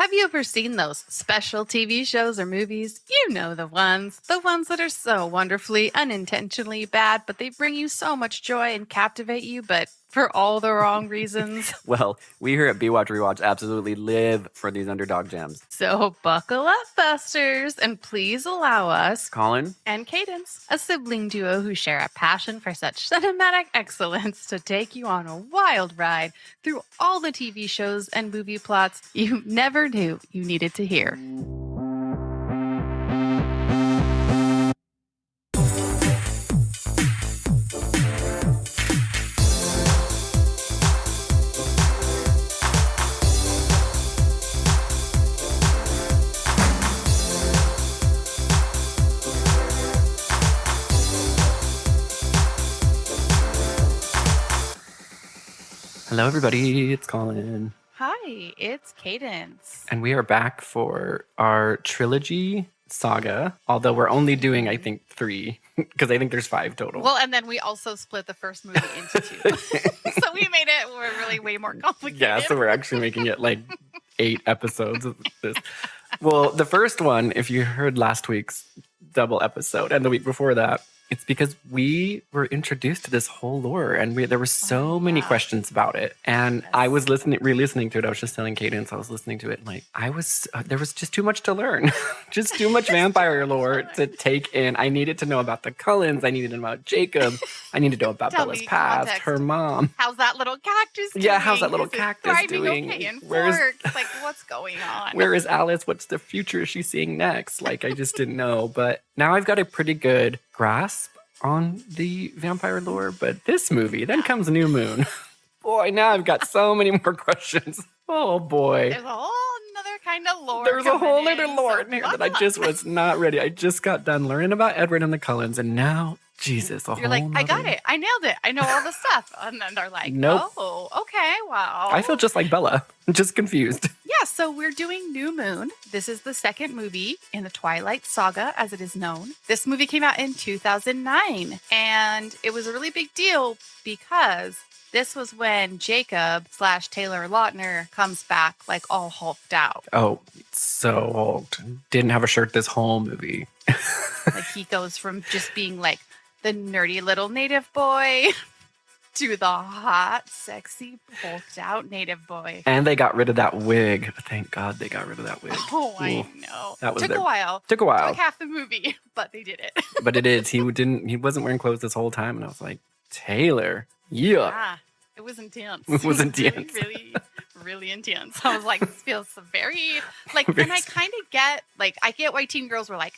Have you ever seen those special TV shows or movies? You know the ones that are so wonderfully, unintentionally bad, but they bring you so much joy and captivate you, but for all the wrong reasons. Well, we here at B-Watch Rewatch absolutely live for these underdog gems. So buckle up, Busters, and please allow us, Colin and Cadence, a sibling duo who share a passion for such cinematic excellence, to take you on a wild ride through all the TV shows and movie plots you never knew you needed to hear. Hello, everybody. It's Colin. Hi, it's Cadence. And we are back for our trilogy saga, although we're only doing, I think, 3, because I think there's 5 total. Well, and then we also split the first movie into 2. So we made it really way more complicated. Yeah, so we're actually making it like 8 episodes of this. Well, the first one, if you heard last week's double episode and the week before that, it's because we were introduced to this whole lore and there were so many questions about it. And I was re-listening to it. I was just telling Cadence, I was listening to it and like, there was just too much to learn. Just too much vampire lore to take in. I needed to know about the Cullens. I needed to know about Jacob. I needed to know about Bella's past, her mom. How's that little cactus doing? Yeah, how's that little cactus doing? Okay in Forks? Like, what's going on? Where is Alice? What's the future she's seeing next? Like, I just didn't know. But now I've got a pretty good grasp on the vampire lore. But this movie, then comes New Moon. Boy, now I've got so many more questions. Oh, boy. There's a whole other kind of lore. There's a whole other lore in here that I just was not ready. I just got done learning about Edward and the Cullens, and now, Jesus, You're like, I got it. I nailed it. I know all the stuff. And then they're like, nope. Oh, okay, wow. I feel just like Bella, just confused. Yeah, so we're doing New Moon. This is the second movie in the Twilight Saga, as it is known. This movie came out in 2009, and it was a really big deal because this was when Jacob / Taylor Lautner comes back like all hulked out. Oh, so hulked. Didn't have a shirt this whole movie. Like he goes from just being like the nerdy little native boy to the hot, sexy, hulked out native boy. And they got rid of that wig. Thank God they got rid of that wig. Oh, I know. That was Took a while. Took half the movie, but they did it. But it is. He wasn't wearing clothes this whole time, and I was like, Taylor, yeah. It was intense. It was intense. Really, really intense. I was like, this feels very like, and I kind of get I get why teen girls were like,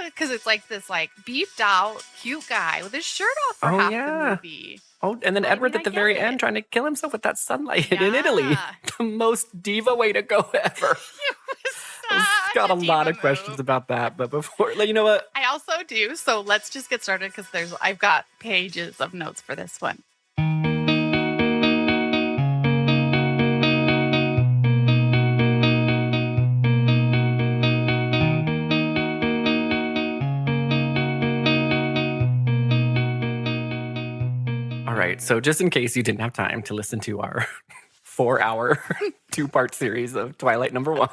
because it's like this like beefed out cute guy with his shirt off for half the movie. Oh, and then Edward at the very end trying to kill himself with that sunlight in Italy. The most diva way to go ever. I've got a lot of questions about that, but before, you know what? I also do. So let's just get started because I've got pages of notes for this one. Right, so just in case you didn't have time to listen to our 4-hour 2-part series of Twilight number 1,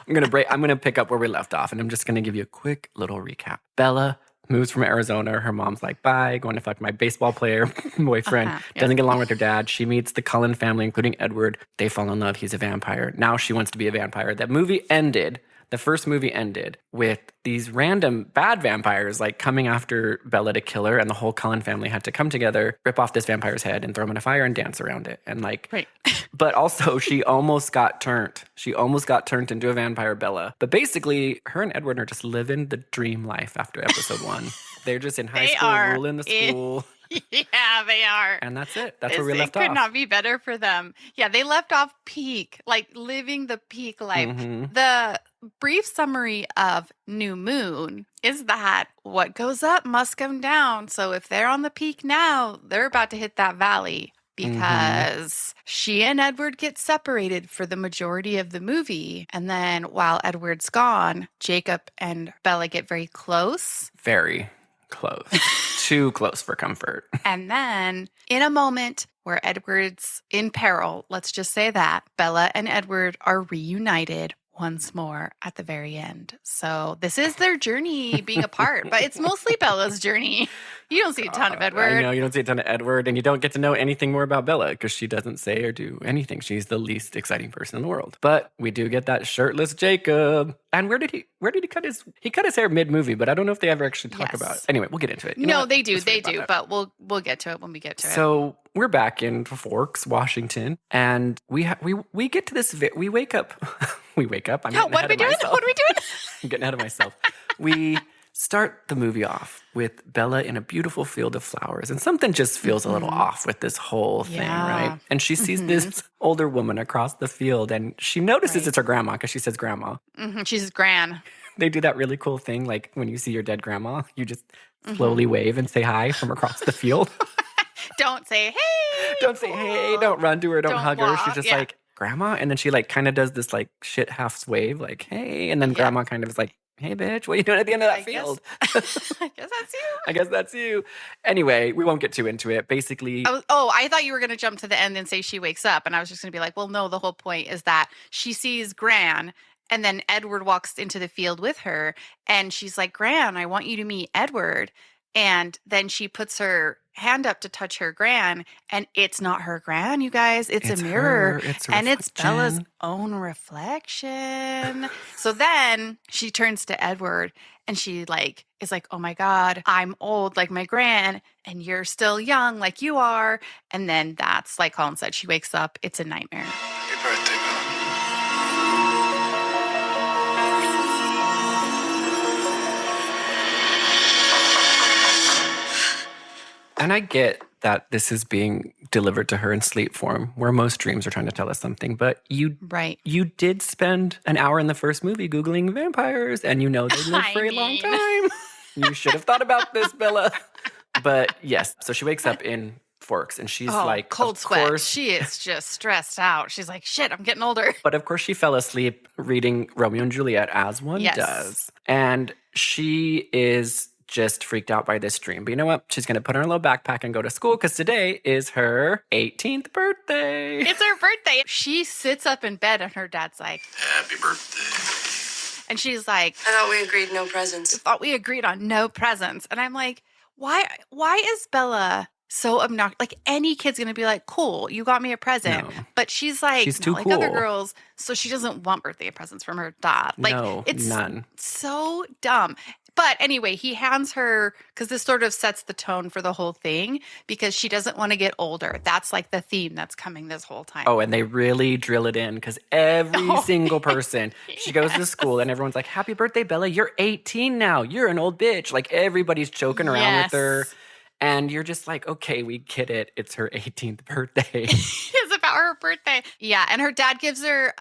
I'm gonna pick up where we left off, and I'm just gonna give you a quick little recap. Bella moves from Arizona. Her mom's like, bye, going to fuck my baseball player boyfriend. Doesn't get along with her dad. She meets the Cullen family, including Edward. They fall in love. He's a vampire. Now she wants to be a vampire. The first movie ended with these random bad vampires like coming after Bella to kill her, and the whole Cullen family had to come together, rip off this vampire's head and throw him in a fire and dance around it. And right. But also she almost got turned. She almost got turned into a vampire, Bella. But basically, her and Edward are just living the dream life after episode 1. They're just in high school, ruling the school. Yeah, they are. And that's it. That's where we left off. It could not be better for them. Yeah, they left off peak, like living the peak life. Mm-hmm. The brief summary of New Moon is that what goes up must come down. So if they're on the peak now, they're about to hit that valley because she and Edward get separated for the majority of the movie. And then while Edward's gone, Jacob and Bella get very close. Very close. Too close for comfort. And then in a moment where Edward's in peril, let's just say that, Bella and Edward are reunited once more at the very end. So this is their journey being apart, but it's mostly Bella's journey. You don't see a ton of Edward. I know, you don't see a ton of Edward, and you don't get to know anything more about Bella because she doesn't say or do anything. She's the least exciting person in the world. But we do get that shirtless Jacob. And where did he cut his hair mid-movie, but I don't know if they ever actually talk about it. Anyway, we'll get into it. No, they do, but we'll get to it when we get to it. So we're back in Forks, Washington, and we get to this. We wake up. We wake up. I'm getting ahead of myself. What are we doing? I'm getting ahead of myself. We start the movie off with Bella in a beautiful field of flowers, and something just feels a little off with this whole thing, right? And she sees this older woman across the field, and she notices it's her grandma because she says grandma. She says gran. They do that really cool thing, like when you see your dead grandma, you just slowly wave and say hi from across the field. Don't say hey. Don't say hey. Don't run to her. Don't hug her. She's just like, grandma. And then she like kind of does this like shit half wave, like, hey. And then grandma kind of is like, hey, bitch, what are you doing at the end of that field? I guess that's you. I guess that's you. Anyway, we won't get too into it. Basically. I thought you were going to jump to the end and say she wakes up. And I was just going to be like, well, no, the whole point is that she sees Gran. And then Edward walks into the field with her. And she's like, Gran, I want you to meet Edward. And then she puts her hand up to touch her Gran, and it's not her Gran, you guys. It's a mirror. It's Bella's own reflection. So then she turns to Edward, and she like is like, oh my God, I'm old like my Gran, and you're still young like you are. And then that's like Colin said, she wakes up. It's a nightmare. Happy birthday, Bella. And I get that this is being delivered to her in sleep form, where most dreams are trying to tell us something. But you did spend an hour in the first movie Googling vampires, and you know they live for a long time. You should have thought about this, Bella. But yes, so she wakes up in Forks, and she's like, cold sweat. She is just stressed out. She's like, shit, I'm getting older. But of course, she fell asleep reading Romeo and Juliet, as one does. And she is just freaked out by this dream. But you know what? She's going to put on her little backpack and go to school because today is her 18th birthday. It's her birthday. She sits up in bed and her dad's like, happy birthday. And she's like, I thought we agreed no presents. I thought we agreed on no presents. And I'm like, why is Bella so obnoxious? Like any kid's going to be like, cool, you got me a present. No. But she's like, she's too like cool. Other girls. So she doesn't want birthday presents from her dad. Like, no, it's none. So dumb. But anyway, he hands her, because this sort of sets the tone for the whole thing, because she doesn't want to get older. That's like the theme that's coming this whole time. Oh, and they really drill it in, because every single person, she goes to school and everyone's like, happy birthday, Bella. You're 18 now. You're an old bitch. Like everybody's joking around with her. And you're just like, okay, we get it. It's her 18th birthday. It's about her birthday. Yeah. And her dad gives her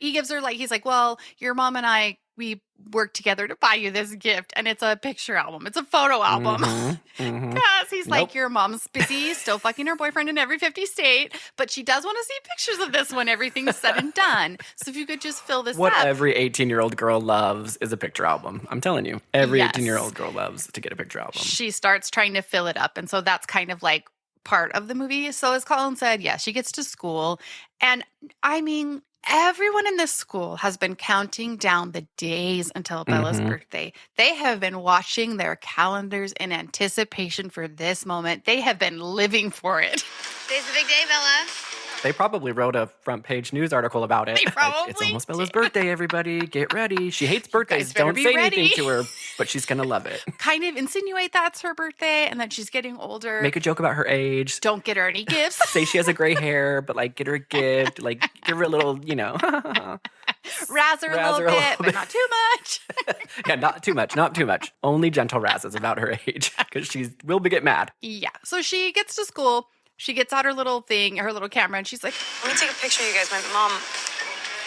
like, he's like, well, your mom and I, we worked together to buy you this gift. And it's a picture album. It's a photo album. Because he's like, your mom's busy, still fucking her boyfriend in every 50 state. But she does want to see pictures of this when everything's said and done. So if you could just fill this what up. Every 18-year-old girl loves is a picture album. I'm telling you. Every 18-year-old girl loves to get a picture album. She starts trying to fill it up. And so that's kind of like part of the movie. So as Colin said, she gets to school. And I mean, everyone in this school has been counting down the days until Bella's birthday. They have been watching their calendars in anticipation for this moment. They have been living for it. Today's the big day, Bella. They probably wrote a front page news article about it. They probably like, it's almost Bella's birthday, everybody. Get ready. She hates birthdays. Don't say anything to her, but she's going to love it. Kind of insinuate that's her birthday and that she's getting older. Make a joke about her age. Don't get her any gifts. Say she has a gray hair, but like get her a gift. Like give her a little, razz her a little bit, but not too much. Yeah, not too much. Not too much. Only gentle razzes about her age because she will get mad. Yeah. So she gets to school. She gets out her little thing, her little camera, and she's like, let me take a picture of you guys. My mom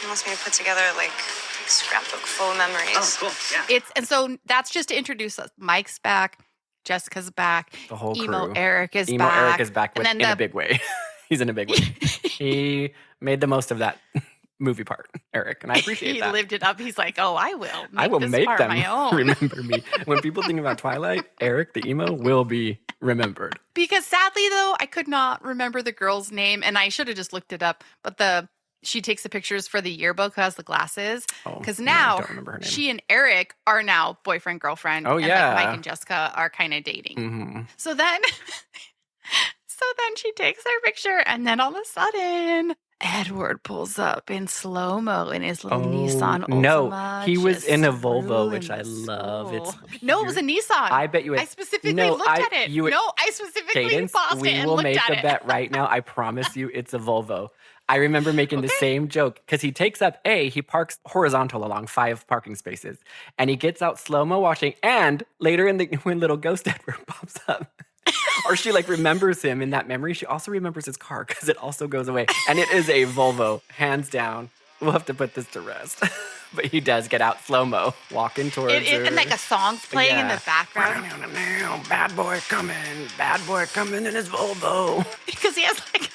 wants me to put together like a scrapbook full of memories. Oh, cool. Yeah. And so that's just to introduce us. Mike's back. Jessica's back. The whole crew. Emo Eric is back. Emo Eric is back in a big way. He's in a big way. He made the most of that movie part, Eric, and I appreciate that. He lived it up. He's like, oh, I will make them my own. Remember me. When people think about Twilight, Eric, the emo, will be remembered. Because sadly, though, I could not remember the girl's name, and I should have just looked it up. But she takes the pictures for the yearbook who has the glasses. Oh, Because I now don't remember her name. she and Eric are now boyfriend, girlfriend. Oh, and yeah. like Mike and Jessica are kind of dating. Mm-hmm. So then she takes their picture, and then all of a sudden Edward pulls up in slow-mo in his little Nissan Altima. No, he was just in a Volvo, ruling which I the love. It's school. No, it was a Nissan. I bet you. I specifically looked at it. I specifically Cadence, paused we it and will looked make at the it. bet right now. I promise you, it's a Volvo. I remember making the same joke because he takes up he parks horizontal along 5 parking spaces, and he gets out slow-mo watching, and later when little ghost Edward pops up, or she like remembers him in that memory, she also remembers his car because it also goes away, and it is a Volvo, hands down. We'll have to put this to rest. But he does get out slow-mo, walking towards her. And like a song's playing in the background. Bad boy coming in his Volvo. Because he has like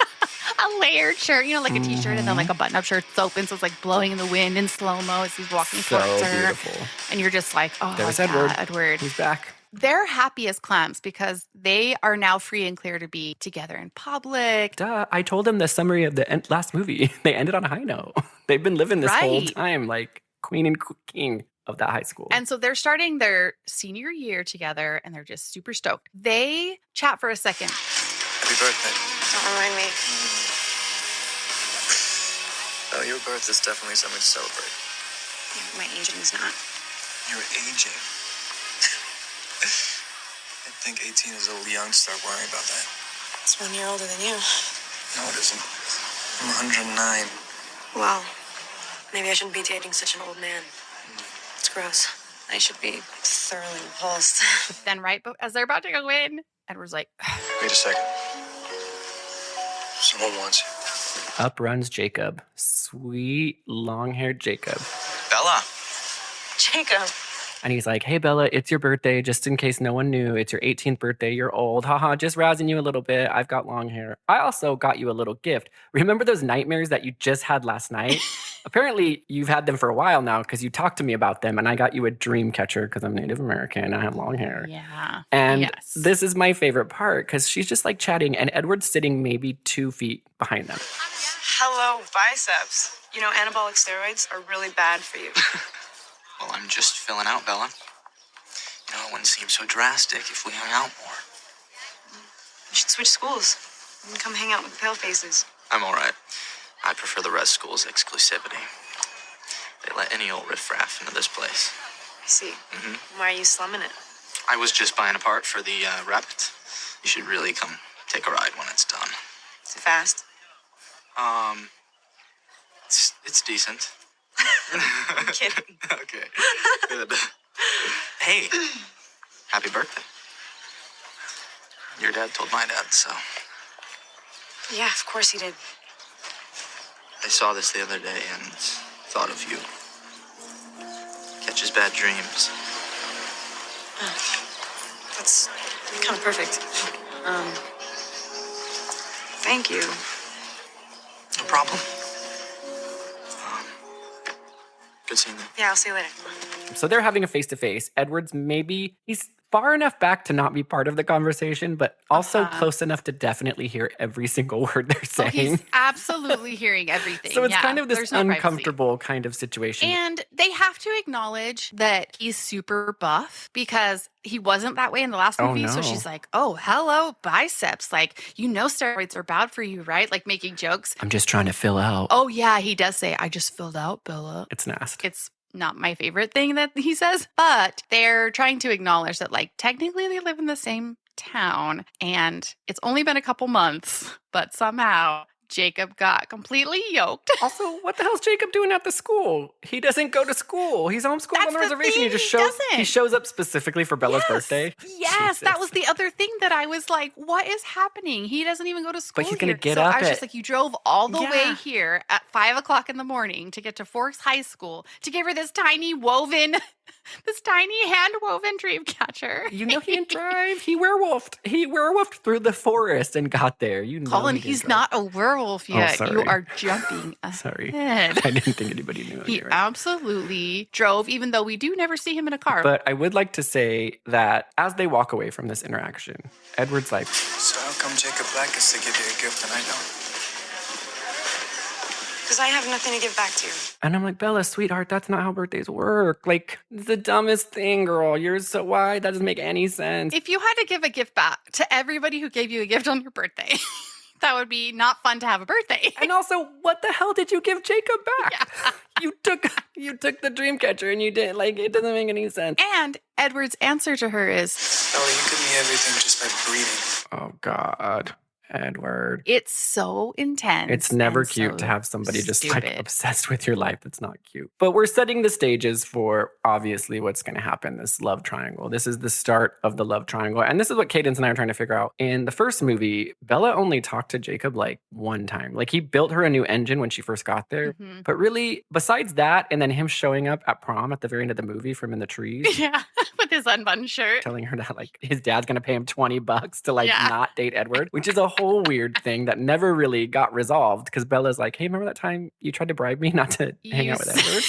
a layered shirt, like a t-shirt, and then like a button-up shirt that's open, so it's like blowing in the wind in slow-mo as he's walking towards her. Beautiful. And you're just like, oh, There's yeah, Edward. He's back. They're happy as clams because they are now free and clear to be together in public. Duh, I told him the summary of the last movie. They ended on a high note. They've been living this whole time like queen and king of that high school. And so they're starting their senior year together, and they're just super stoked. They chat for a second. Happy birthday. Don't remind me. Oh, your birth is definitely something to celebrate. Yeah, my aging's not. You're aging. I think 18 is a little young to start worrying about that. It's 1 year older than you. No, it isn't. I'm 109. Well, maybe I shouldn't be dating such an old man. It's gross. I should be thoroughly repulsed. Then as they're about to go in, Edward's like, Wait a second. Someone wants you. Up runs Jacob. Sweet, long-haired Jacob. Bella. Jacob. And he's like, hey, Bella, it's your birthday. Just in case no one knew, it's your 18th birthday. You're old. Haha, just rousing you a little bit. I've got long hair. I also got you a little gift. Remember those nightmares that you just had last night? Apparently, you've had them for a while now because you talked to me about them. And I got you a dream catcher because I'm Native American and I have long hair. yeah. And this is my favorite part because she's just like chatting and Edward's sitting maybe 2 feet behind them. Hello, biceps. You know, anabolic steroids are really bad for you. Well, I'm just filling out, Bella. You know, it wouldn't seem so drastic if we hung out more. You should switch schools and come hang out with the palefaces. I'm all right. I prefer the res school's exclusivity. They let any old riffraff into this place. I see. Why are you slumming it? I was just buying a part for the Rept. You should really come take a ride when it's done. Is it fast? It's decent. I'm kidding. Okay, good. Hey, happy birthday. Your dad told my dad, so. Yeah, of course he did. I saw this the other day and thought of you. Catches bad dreams. That's kind of perfect. Thank you. No problem. Good seeing you. Yeah, I'll see you later. So they're having a face-to-face. Edward's he's far enough back to not be part of the conversation, but also close enough to definitely hear every single word they're saying. He's absolutely hearing everything. So it's kind of this there's no uncomfortable kind of situation. And they have to acknowledge that he's super buff because he wasn't that way in the last movie. No. So she's like, oh, hello, biceps. Like, steroids are bad for you, right? Like making jokes. I'm just trying to fill out. Oh, yeah, he does say, I just filled out, Bella. It's nasty. It's not my favorite thing that he says, but they're trying to acknowledge that, like, technically they live in the same town and it's only been a couple months, but somehow Jacob got completely yoked. Also, what the hell's Jacob doing at the school? He doesn't go to school. He's homeschooled on the reservation. He shows up specifically for Bella's birthday. Yes, Jesus. that was the other thing that I was like, what is happening? He doesn't even go to school. But he's going to get so up I was just like, you drove all the way here at 5 o'clock in the morning to get to Forks High School to give her this tiny hand-woven dream catcher. You know he didn't drive. He werewolfed. He werewolfed through the forest and got there. You know, Colin, he's not a werewolf yet. sorry. You are jumping ahead. Sorry. I didn't think anybody knew. He absolutely drove, even though we do never see him in a car. But I would like to say that as they walk away from this interaction, Edward's like, So how come Jacob Black gets to give you a gift and I don't? Because I have nothing to give back to you. And I'm like, Bella, sweetheart, that's not how birthdays work. Like, it's the dumbest thing, girl. You're so why? That doesn't make any sense. If you had to give a gift back to everybody who gave you a gift on your birthday, that would be not fun to have a birthday. And also, what the hell did you give Jacob back? Yeah. You took the dream catcher and you did it doesn't make any sense. And Edward's answer to her is, Bella, you give me everything just by breathing. Oh God. Edward. it's so intense. It's never and cute so to have somebody just like stupid. obsessed with your life. That's not cute. But we're setting the stages for obviously what's going to happen, this love triangle. This is the start of the love triangle. And this is what Cadence and I are trying to figure out. In the first movie, Bella only talked to Jacob like one time. Like he built her a new engine when she first got there. Mhm. But really, besides that, and then him showing up at prom at the very end of the movie from in the trees, Yeah, with his unbuttoned shirt. telling her that like his dad's going to pay him $20 to like Yeah. not date Edward, which is a whole weird thing that never really got resolved because Bella's like, hey, remember that time you tried to bribe me not to hang out with Edward?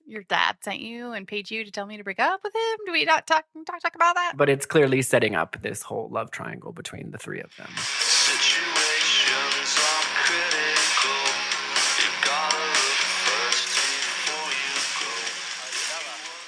Your dad sent you and paid you to tell me to break up with him? Do we not talk about that? But it's clearly setting up this whole love triangle between the three of them. Situations are critical. You gotta look first before you go.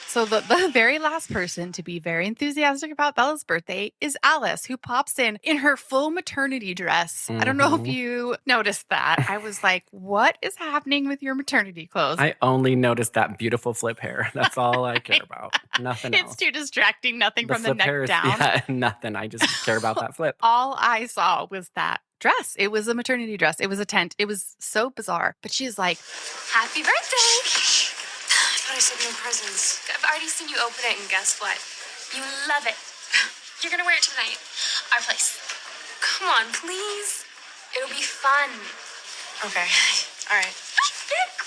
So the very last person to be very enthusiastic about Bella's birthday is Alice, who pops in her full maternity dress. I don't know if Mhm. you noticed that. I was like, what is happening with your maternity clothes? I only noticed that beautiful flip hair. That's all I care about. Nothing It's else. too distracting, nothing from the flip neck hair is- down. Yeah, nothing. I just care about that flip. All I saw was that dress. It was a maternity dress. It was a tent. It was so bizarre. But she's like, Happy birthday! I thought I said no presents. I've already seen you open it, and guess what? You love it. You're gonna wear it tonight. Our place. Come on, please. It'll be fun. Okay. All right.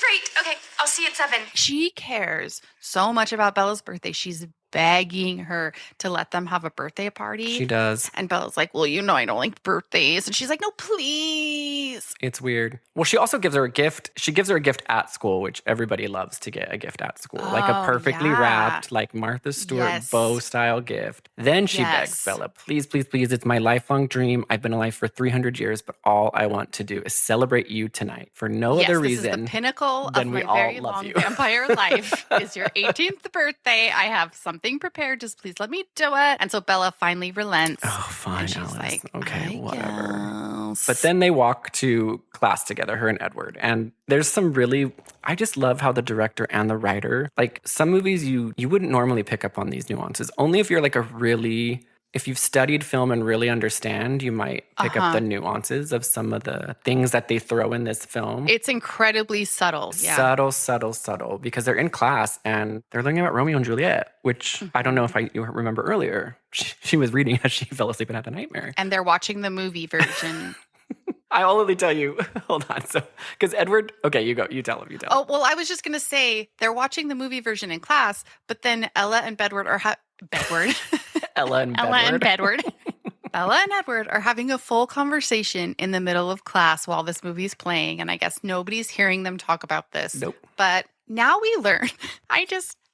Great. Okay, I'll see you at 7. she cares so much about Bella's birthday. She's begging her to let them have a birthday party. She does. And Bella's like, well, you know, I don't like birthdays. And she's like, no, please. It's weird. Well, she also gives her a gift. She gives her a gift at school, which everybody loves to get a gift at school. Like a Oh, perfectly yeah. wrapped, like Martha Stewart Yes. bow style gift. Then she begs Yes. Bella, please, please, please. It's my lifelong dream. I've been alive for 300 years, but all I want to do is celebrate you tonight for no Yes, other this is reason. the pinnacle of then we my all very love long you. vampire life. Is your 18th birthday. I have something prepared. Just please let me do it. And so Bella finally relents. Oh, fine, and she's Alice. like, Okay, I whatever. guess. But then they walk to class together, her and Edward. And there's some really, I just love how the director and the writer, like some movies you wouldn't normally pick up on these nuances. Only if you're like if you've studied film and really understand, you might pick up the nuances of some of the things that they throw in this film. It's incredibly subtle. Yeah. Subtle, because they're in class and they're learning about Romeo and Juliet, which I don't know if you remember earlier. She was reading as she fell asleep and had a nightmare. And they're watching the movie version. I'll only tell you, hold on. So, because Edward, okay, you go, you tell him. Oh, well, I was just going to say they're watching the movie version in class, but then Ella and Bedward are Bedward. Ella and Bedward. Bella and Edward are having a full conversation in the middle of class while this movie's playing. And I guess nobody's hearing them talk about this. Nope. But now we learn.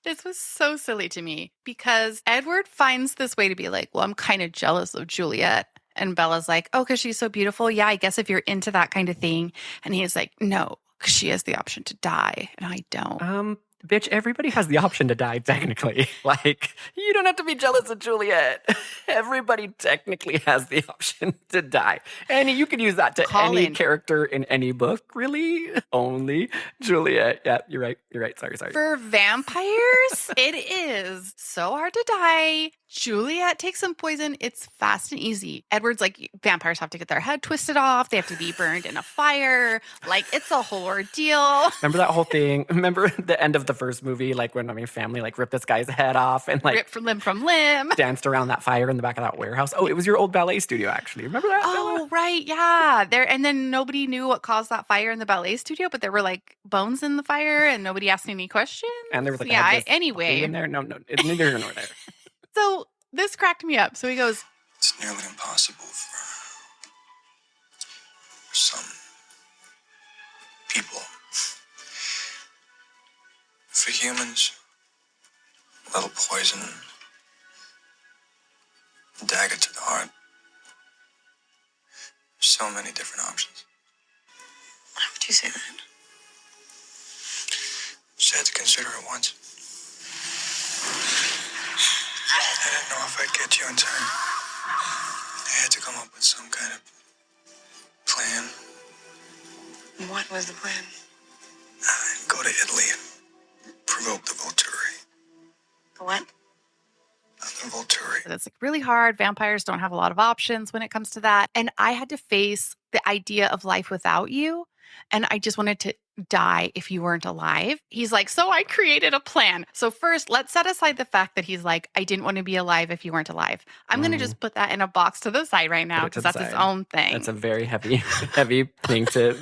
This was so silly to me because Edward finds this way to be like, well, I'm kind of jealous of Juliet. And Bella's like, oh, because she's so beautiful. Yeah, I guess if you're into that kind of thing. And he's like, no, because she has the option to die. And I don't. Bitch, everybody has the option to die, technically. Like, you don't have to be jealous of Juliet. Everybody technically has the option to die. And you can use that to any character in any book, really. Only Juliet. Yeah, you're right. Sorry. For vampires, it is so hard to die. Juliet takes some poison. It's fast and easy. Edward's like, vampires have to get their head twisted off. They have to be burned in a fire. Like, it's a whole ordeal. Remember that whole thing? Remember the end of the first movie? Like when family like ripped this guy's head off and like ripped limb from limb. Danced around that fire in the back of that warehouse. Oh, it was your old ballet studio, actually. Remember that? Oh, right. Yeah. And then nobody knew what caused that fire in the ballet studio, but there were like bones in the fire and nobody asked any questions. And there was like anyway. in there. No, it's neither here nor there. So this cracked me up. So he goes, It's nearly impossible for some people. For humans, a little poison, a dagger to the heart. So many different options. Why would you say that? Just had to consider it once. I didn't know if I'd get you in time. I had to come up with some kind of plan. What was the plan? I'd go to Italy and provoke the Volturi. The what? The Volturi. It's like really hard. Vampires don't have a lot of options when it comes to that. And I had to face the idea of life without you. And I just wanted to die if you weren't alive. He's like, so I created a plan. So first, let's set aside the fact that he's like, I didn't want to be alive if you weren't alive. I'm going to just put that in a box to the side right now because that's his own thing. That's a very heavy thing to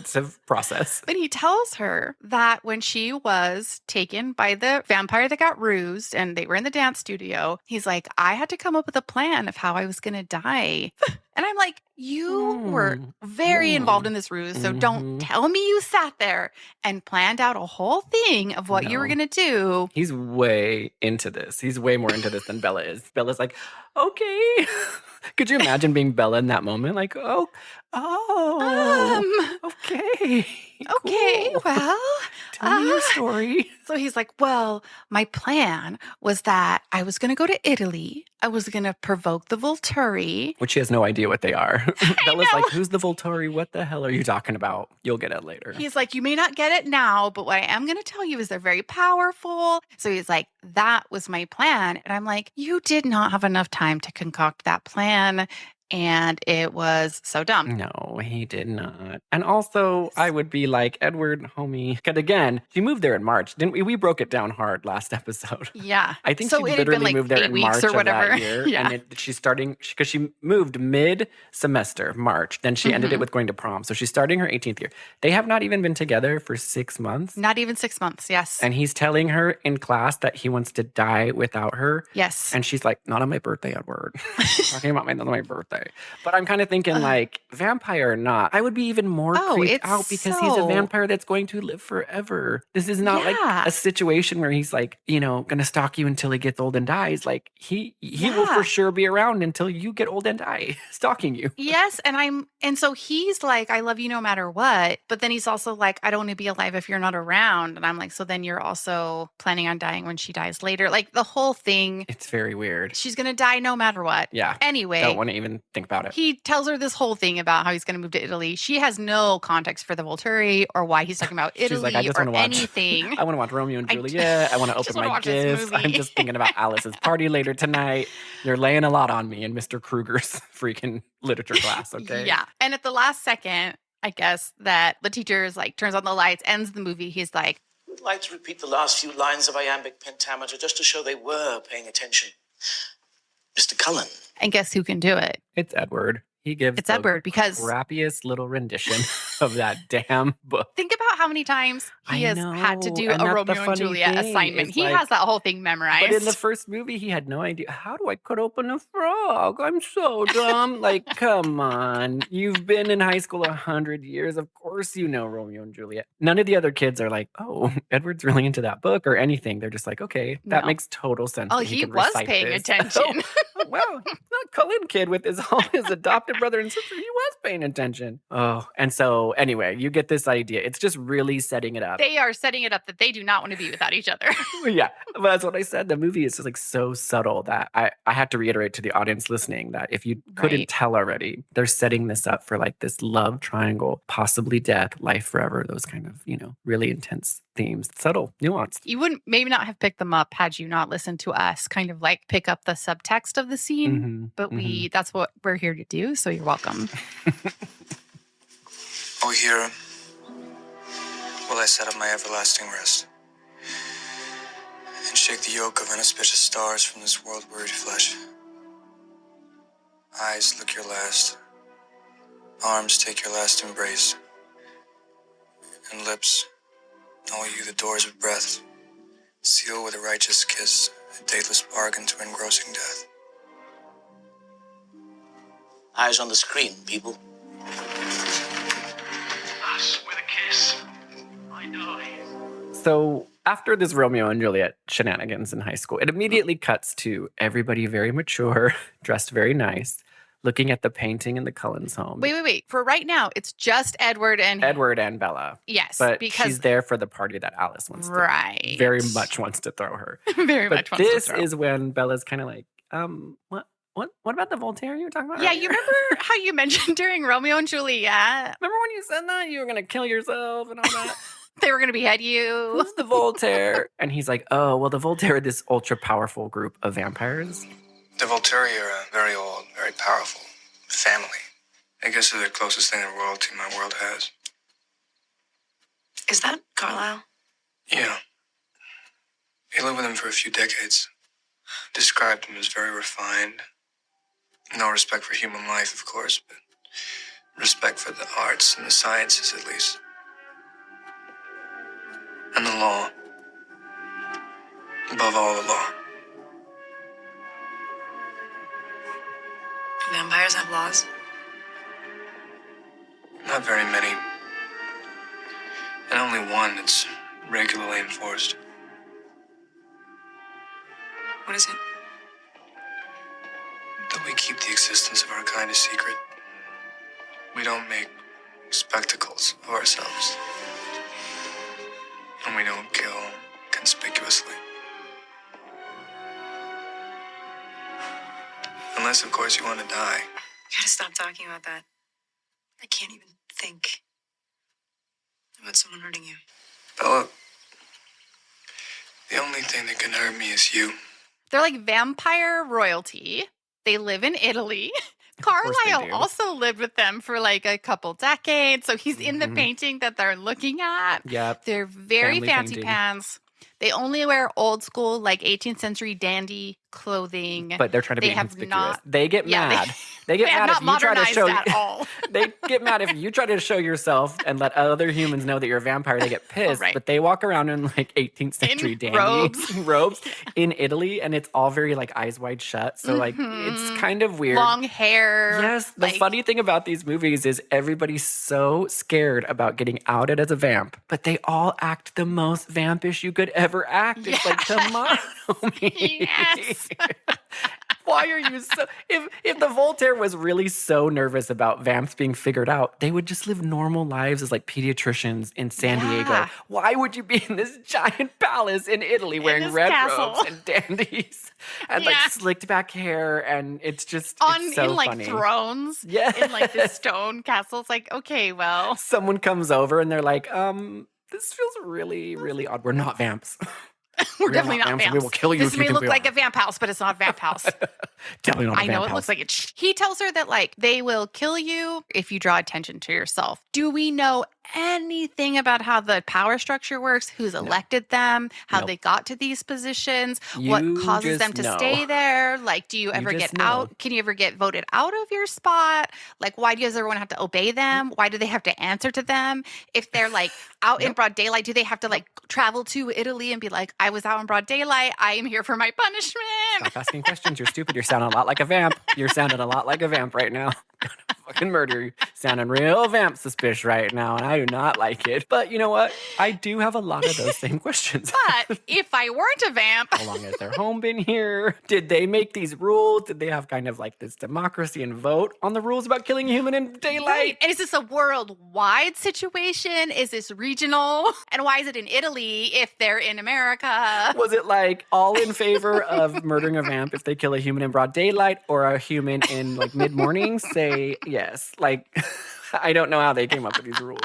process. But he tells her that when she was taken by the vampire that got rused and they were in the dance studio, he's like, I had to come up with a plan of how I was going to die. And I'm like, you were very involved in this ruse. So don't tell me you sat there and planned out a whole thing of what you were going to do. He's way into this. He's way more into this than Bella is. Bella's like, okay. Could you imagine being Bella in that moment? Like, okay. Okay, Cool. well. Tell me your story. So he's like, well, my plan was that I was going to go to Italy. I was going to provoke the Volturi. Which she has no idea what they are. Bella's like, who's the Volturi? What the hell are you talking about? You'll get it later. He's like, you may not get it now, but what I am going to tell you is they're very powerful. So he's like, that was my plan. And I'm like, you did not have enough time to concoct that plan. And it was so dumb. No, he did not. And also, I would be like, Edward, homie. Because again, she moved there in March. Didn't we? We broke it down hard last episode. Yeah. I think so she it had been literally like moved there 8 in weeks March or of whatever. that year. Yeah. And she's starting, because she moved mid-semester, March. Then she ended it with going to prom. So she's starting her 18th year. They have not even been together for 6 months. Not even 6 months, yes. And he's telling her in class that he wants to die without her. Yes. And she's like, not on my birthday, Edward. Talking about not on my birthday. But I'm kind of thinking like, vampire or not, I would be even more creeped out because he's a vampire that's going to live forever. This is not like a situation where he's like, going to stalk you until he gets old and dies. Like he will for sure be around until you get old and die, stalking you. Yes. And so he's like, I love you no matter what. But then he's also like, I don't want to be alive if you're not around. And I'm like, so then you're also planning on dying when she dies later. Like the whole thing. It's very weird. She's going to die no matter what. Yeah. Anyway. Don't want to even think about it. He tells her this whole thing about how he's going to move to Italy. She has no context for the Volturi or why he's talking about Italy like, I just or wanna watch, anything. I want to watch Romeo and Juliet. I want to open my gifts. I'm just thinking about Alice's party later tonight. You're laying a lot on me in Mr. Kruger's freaking literature class, okay? Yeah. And at the last second, I guess that the teacher is like, turns on the lights, ends the movie. He's like, I'd like to repeat the last few lines of iambic pentameter just to show they were paying attention. Mr. Cullen. and guess who can do it? It's Edward. He gives It's Edward because crappiest little rendition of that damn book. think about how many times he has had to do and a that's the Romeo and funny Juliet thing. assignment. It's He like- has that whole thing memorized. But in the first movie, he had no idea. How do I cut open a frog? I'm so dumb. Like, come on. You've been in high school 100 years. Of course you know Romeo and Juliet. None of the other kids are like, oh, Edward's really into that book or anything. They're just like, okay, that No. makes total sense. Oh, that he can was recite paying this. attention. Oh, wow, not Cullen kid with all his adopted brother and sister. He was paying attention. Oh, and so anyway, you get this idea. It's just really setting it up. They are setting it up that they do not want to be without each other. Yeah, but that's what I said. The movie is just like so subtle that I had to reiterate to the audience listening that if you couldn't Right. tell already, they're setting this up for like this love triangle, possibly death, life forever, those kind of, really intense themes. Subtle, nuanced. You wouldn't maybe not have picked them up had you not listened to us kind of like pick up the subtext of the scene. Mhm, But that's what we're here to do. So you're welcome. Oh, here will I set up my everlasting rest and shake the yoke of inauspicious stars from this world-wearied flesh. Eyes, look your last. Arms, take your last embrace. And lips, know you the doors of breath. Seal with a righteous kiss, a dateless bargain to engrossing death. Eyes on the screen, people. Us with a kiss. I die. So after this Romeo and Juliet shenanigans in high school, it immediately cuts to everybody very mature, dressed very nice, looking at the painting in the Cullens home. Wait. For right now, it's just Edward and Bella. Yes, But because she's there for the party that Alice wants to very much wants to throw her. This is when Bella's kind of like, what about the Voltaire you were talking about? Yeah, earlier? you remember how you mentioned during Romeo and Juliet? Remember when you said that? You were going to kill yourself and all that? They were going to behead you. Who's the Voltaire? And he's like, oh, well, the Voltaire are this ultra-powerful group of vampires. The Volturi are a very old, very powerful family. I guess they're the closest thing to royalty my world has. Is that Carlisle? Yeah. He lived with him for a few decades. Described him as very refined. No respect for human life, of course, but respect for the arts and the sciences, at least. And the law. Above all, the law. Vampires have laws? Not very many. And only one that's regularly enforced. What is it? That we keep the existence of our kind a secret. We don't make spectacles of ourselves. And we don't kill conspicuously. Unless, of course, you want to die. You gotta stop talking about that. I can't even think about someone hurting you. Bella, the only thing that can hurt me is you. They're like vampire royalty. They live in Italy. course they Carlisle do. also lived with them for like a couple decades. So he's in the Mhm. painting that they're looking at. Yep. They're very Family fancy painting. pants. They only wear old school, like 18th century dandy clothing. But they're trying to be They have inconspicuous. not- They get Yeah, mad. They get they have mad not if you try to modernized show at all. They get mad if you try to show yourself and let other humans know that you're a vampire. They get pissed. Right. But they walk around in like 18th century dandy robes in Italy, and it's all very like eyes wide shut. So like it's kind of weird. Long hair. Yes, the like- funny thing about these movies is everybody's so scared about getting outed as a vamp, but they all act the most vampish you could ever act. It's like, come on, homie. Yes. Why are you so... If the Voltaire was really so nervous about vamps being figured out, they would just live normal lives as like pediatricians in San Diego. Yeah. Why would you be in this giant palace in Italy wearing this red castle. robes and dandies and like Yeah. slicked back hair? And it's just it's so in like funny. thrones. Yes. In like this stone castle. It's like, okay, well. Someone comes over and they're like, this feels really, really odd. We're not vamps. We're definitely not vamps. vamps. We will kill you This if you may think look we like are. a vamp house, but it's not a vamp house. Definitely not a I know vamp it house. looks like it. He tells her that like they will kill you if you draw attention to yourself. Do we know anything about how the power structure works? Who's elected them? How Nope. they got to these positions? You What causes just them to know. stay there? Like, do you ever just get know. out? Can you ever get voted out of your spot? Like, why does everyone have to obey them? Why do they have to answer to them? If they're like out in broad daylight, do they have to like travel to Italy and be like, I was out in broad daylight. I am here for my punishment. Stop asking questions. You're stupid. You're sounding a lot like a vamp. You're sounding a lot like a vamp right now. Gonna fucking murder you. Sounding real vamp suspicious right now, and I do not like it. But you know what? I do have a lot of those same questions. But if I weren't a vamp, How long has their home been here? Did they make these rules? Did they have kind of like this democracy and vote on the rules about killing a human in daylight? right? And is this a worldwide situation? Is this regional? And why is it in Italy if they're in America? Was it like all in favor of murdering a vamp if they kill a human in broad daylight or a human in like mid-morning? Say yes. Like, I don't know how they came up with these rules.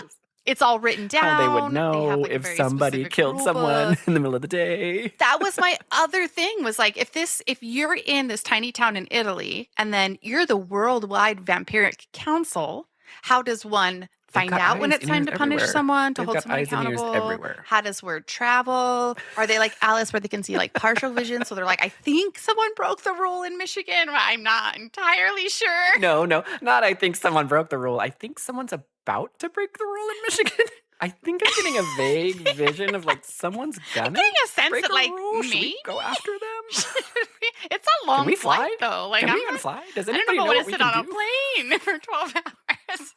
It's all written down. How they would have, know like, a if very somebody specific killed rule someone book. in the middle of the day. That was my other thing was like, if you're in this tiny town in Italy and then you're the worldwide vampiric council, how does one find got out when eyes it's time and to ears punish everywhere. someone, to They've hold got someone eyes and ears accountable? everywhere. How does word travel? Are they like Alice where they can see like partial vision? So they're like, I think someone broke the rule in Michigan. Well, I'm not entirely sure. No, not I think someone broke the rule. I think someone's about to break the rule in Michigan. I think I'm getting a vague vision of like someone's gonna I'm getting a sense break that a like rule. Should maybe we go after them? it's a long Can we flight fly? though. Like Can I'm we even gonna- fly? Does I anybody don't know know what what to we sit on can a do? plane for 12 hours.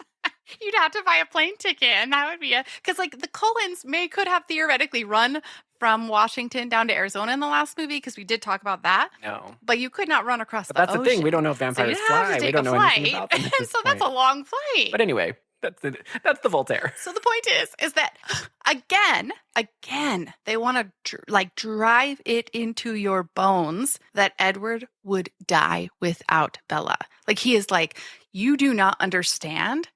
You'd have to buy a plane ticket, and that would be because like the Cullens could have theoretically run from Washington down to Arizona in the last movie, because we did talk about that. No. But you could not run across But the that's ocean. the thing. We don't know if vampires fly. We don't know anything about them at And this so that's a point. long flight. But anyway, that's the Voltaire. So the point is that again, they want to drive it into your bones that Edward would die without Bella. Like, he is like, you do not understand.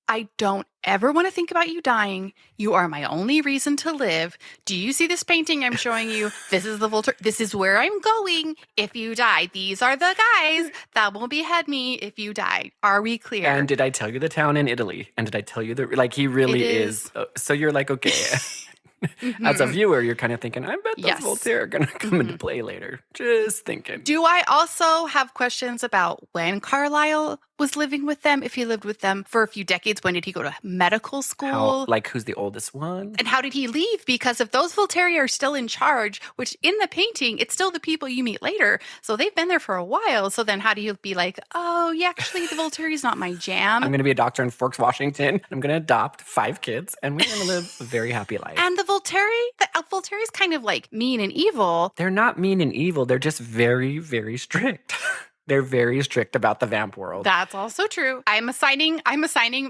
I don't ever want to think about you dying. You are my only reason to live. Do you see this painting I'm showing you? This is the Volturi. This is where I'm going if you die. These are the guys that will behead me if you die. Are we clear? And did I tell you the town in Italy? And did I tell you that, he really is. So you're like, okay. As a viewer, you're kind of thinking, I bet those Voltaire are going to come into play later. Just thinking. Do I also have questions about when Carlisle was living with them, if he lived with them for a few decades? When did he go to medical school? Who's the oldest one? And how did he leave? Because if those Volturi are still in charge, which in the painting, it's still the people you meet later. So they've been there for a while. So then how do you be like, oh, yeah, actually, the Volturi is not my jam. I'm going to be a doctor in Forks, Washington. I'm going to adopt 5 kids, and we're going to live a very happy life. And the Volturi is kind of like mean and evil. They're not mean and evil. They're just very, very strict. They're very strict about the vamp world. That's also true. I'm assigning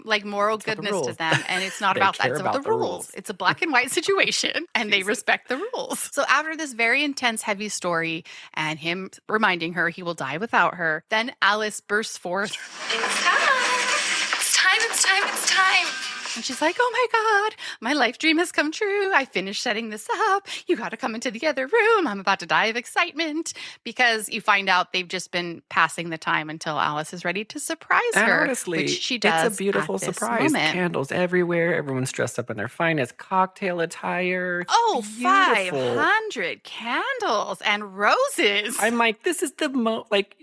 like moral goodness to them, and it's not about that. It's about the rules. It's a black and white situation, and they respect the rules. So after this very intense, heavy story, and him reminding her he will die without her, then Alice bursts forth. It's time. It's time. It's time. It's time. And she's like, oh my God, my life dream has come true. I finished setting this up. You got to come into the other room. I'm about to die of excitement, because you find out they've just been passing the time until Alice is ready to surprise her. Honestly, which she does. It's a beautiful surprise. Moment. Candles everywhere. Everyone's dressed up in their finest cocktail attire. Oh, Beautiful. 500 candles and roses. I'm like, this is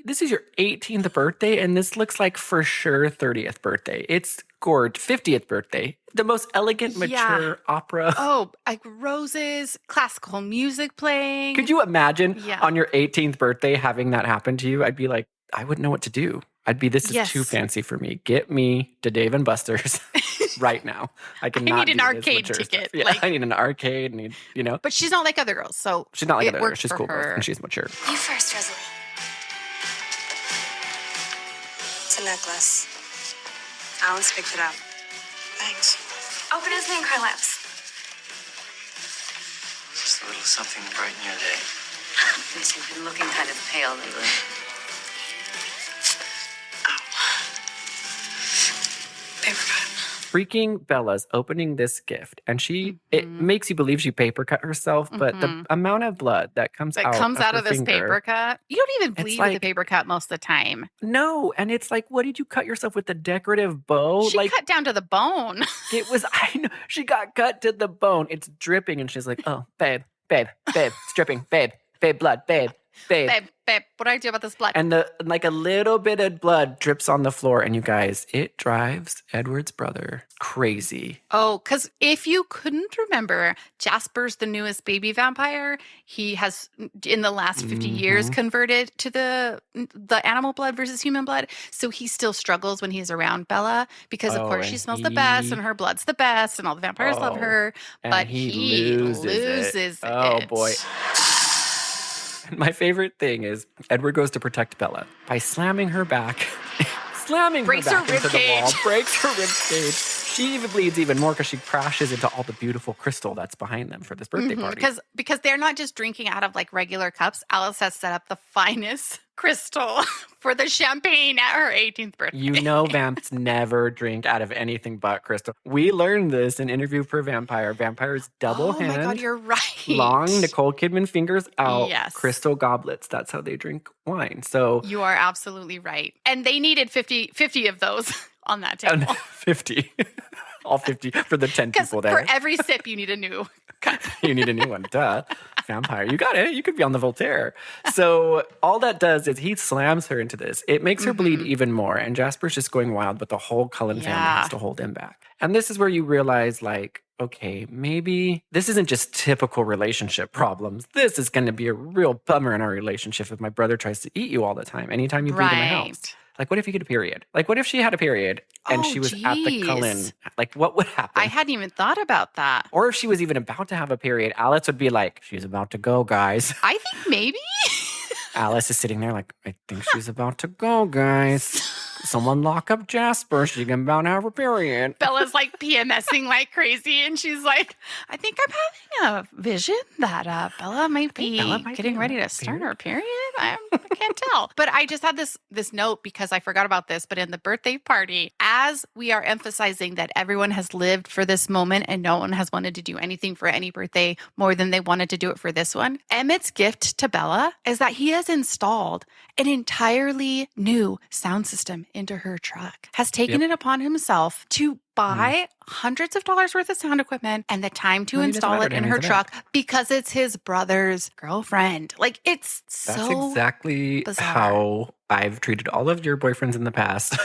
this is your 18th birthday, and this looks like for sure 30th birthday. It's gorgeous. 50th birthday. The most elegant, mature opera. Oh, like roses, classical music playing. Could you imagine on your 18th birthday having that happen to you? I'd be like, I wouldn't know what to do. I'd be, this is too fancy for me. Get me to Dave and Buster's right now. I need an arcade ticket. Yeah, I need an arcade. But she's not like other girls, so she's not like other girls. She's cool girls, and she's mature. You first, Rosalie. It's a necklace. Alice picked it up. Thanks. Open as me and cry lips. Just a little something to brighten your day. Yes, you've been looking kind of pale lately. Paper cut. Freaking Bella's opening this gift, and it makes you believe she paper cut herself, but the amount of blood that comes out of this finger, paper cut, you don't even bleed with a paper cut most of the time. No, and it's like, what did you cut yourself with the decorative bow? She cut down to the bone. It was, I know, she got cut to the bone. It's dripping, and she's like, oh, babe, it's dripping, babe, blood, babe. Babe, what do I do about this blood? And a little bit of blood drips on the floor. And you guys, it drives Edward's brother crazy. Oh, because if you couldn't remember, Jasper's the newest baby vampire. He has, in the last 50 years, converted to the animal blood versus human blood. So he still struggles when he's around Bella, because, of course, she smells the best and her blood's the best and all the vampires love her. But he loses it. Oh, boy. My favorite thing is Edward goes to protect Bella by slamming her back, breaks her into the wall, breaks her rib cage. She even bleeds even more because she crashes into all the beautiful crystal that's behind them for this birthday party. Because they're not just drinking out of regular cups. Alice has set up the finest crystal for the champagne at her 18th birthday. You know, vamps never drink out of anything but crystal. We learned this in Interview for Vampire. Vampires double hand. Oh my God, you're right. Long Nicole Kidman fingers out. Yes. Crystal goblets. That's how they drink wine. So you are absolutely right. And they needed 50 of those on that table. 50. All 50 for the 10 people there. For every sip, you need a new cup. You need a new one. Duh. Vampire. You got it. You could be on the Voltaire. So all that does is he slams her into this. It makes her bleed even more. And Jasper's just going wild, but the whole Cullen family has to hold him back. And this is where you realize, okay, maybe this isn't just typical relationship problems. This is going to be a real bummer in our relationship if my brother tries to eat you all the time, anytime you bleed in my house. Like, what if you get a period? Like, what if she had a period and she was at the Cullen? Like, what would happen? I hadn't even thought about that. Or if she was even about to have a period, Alice would be like, she's about to go, guys. I think maybe. Alice is sitting there like, I think she's about to go, guys. Someone lock up Jasper. She's about to have her period. Bella's like PMSing like crazy. And she's like, I think I'm having a vision that Bella might be getting ready to start her period. I can't tell. But I just had this note because I forgot about this. But in the birthday party, as we are emphasizing that everyone has lived for this moment and no one has wanted to do anything for any birthday more than they wanted to do it for this one, Emmett's gift to Bella is that he has installed an entirely new sound system into her truck, has taken it upon himself to buy hundreds of dollars worth of sound equipment and the time to install it in her truck because it's his brother's girlfriend. Like, it's That's exactly bizarre. how I've treated all of your boyfriends in the past.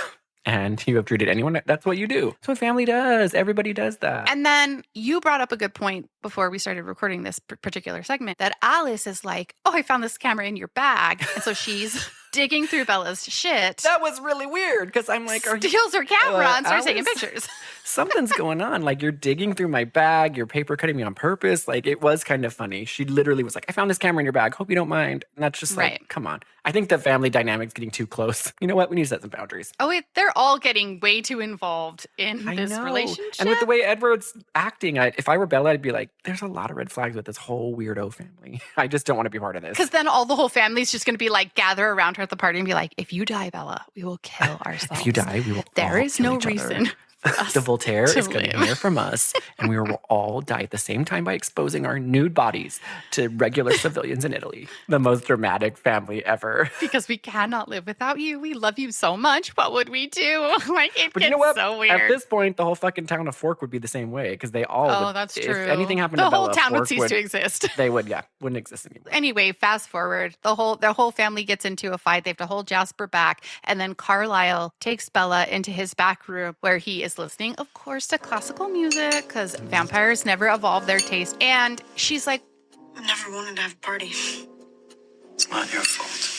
And you have treated anyone. That's what you do. That's what family does. Everybody does that. And then you brought up a good point before we started recording this particular segment that Alice is like, oh, I found this camera in your bag. And so she's digging through Bella's shit. That was really weird because I'm like, steals her camera and starts taking pictures. Something's going on. Like, you're digging through my bag. You're paper cutting me on purpose. Like, it was kind of funny. She literally was like, I found this camera in your bag. Hope you don't mind. And that's just like, come on. I think the family dynamic's getting too close. You know what? We need to set some boundaries. Oh, wait, they're all getting way too involved in this relationship. And with the way Edward's acting, if I were Bella, I'd be like, there's a lot of red flags with this whole weirdo family. I just don't want to be part of this. Because then all the whole family's just going to be like, gather around her at the party and be like, if you die, Bella, we will kill ourselves. If you die, we will There is no reason. The Voltaire is going to hear from us, and we will all die at the same time by exposing our nude bodies to regular civilians in Italy. The most dramatic family ever. Because we cannot live without you. We love you so much. What would we do? Like, it but gets you know what? So weird. At this point, the whole fucking town of Fork would be the same way because they all. Oh, would, that's true. If anything happened the to Bella, whole town Fork would cease to exist. They would, wouldn't exist anymore. Anyway, fast forward. The whole family gets into a fight. They have to hold Jasper back, and then Carlisle takes Bella into his back room where he is listening, of course, to classical music because vampires never evolve their taste. And she's like, I've never wanted to have a party. It's not your fault.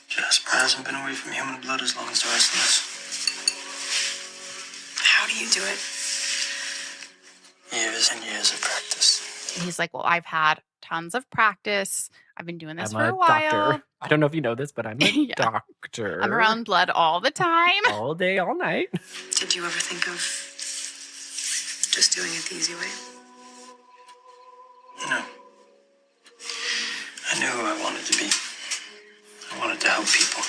Jasper hasn't been away from human blood as long as the rest of us. How do you do it? Years and years of practice. and he's like, well, I've had tons of practice. I've been doing this I'm for a a while. doctor. I don't know if you know this, but I'm a Yeah. doctor. I'm around blood all the time. all day, all night. Did you ever think of just doing it the easy way? No. I knew who I wanted to be. I wanted to help people.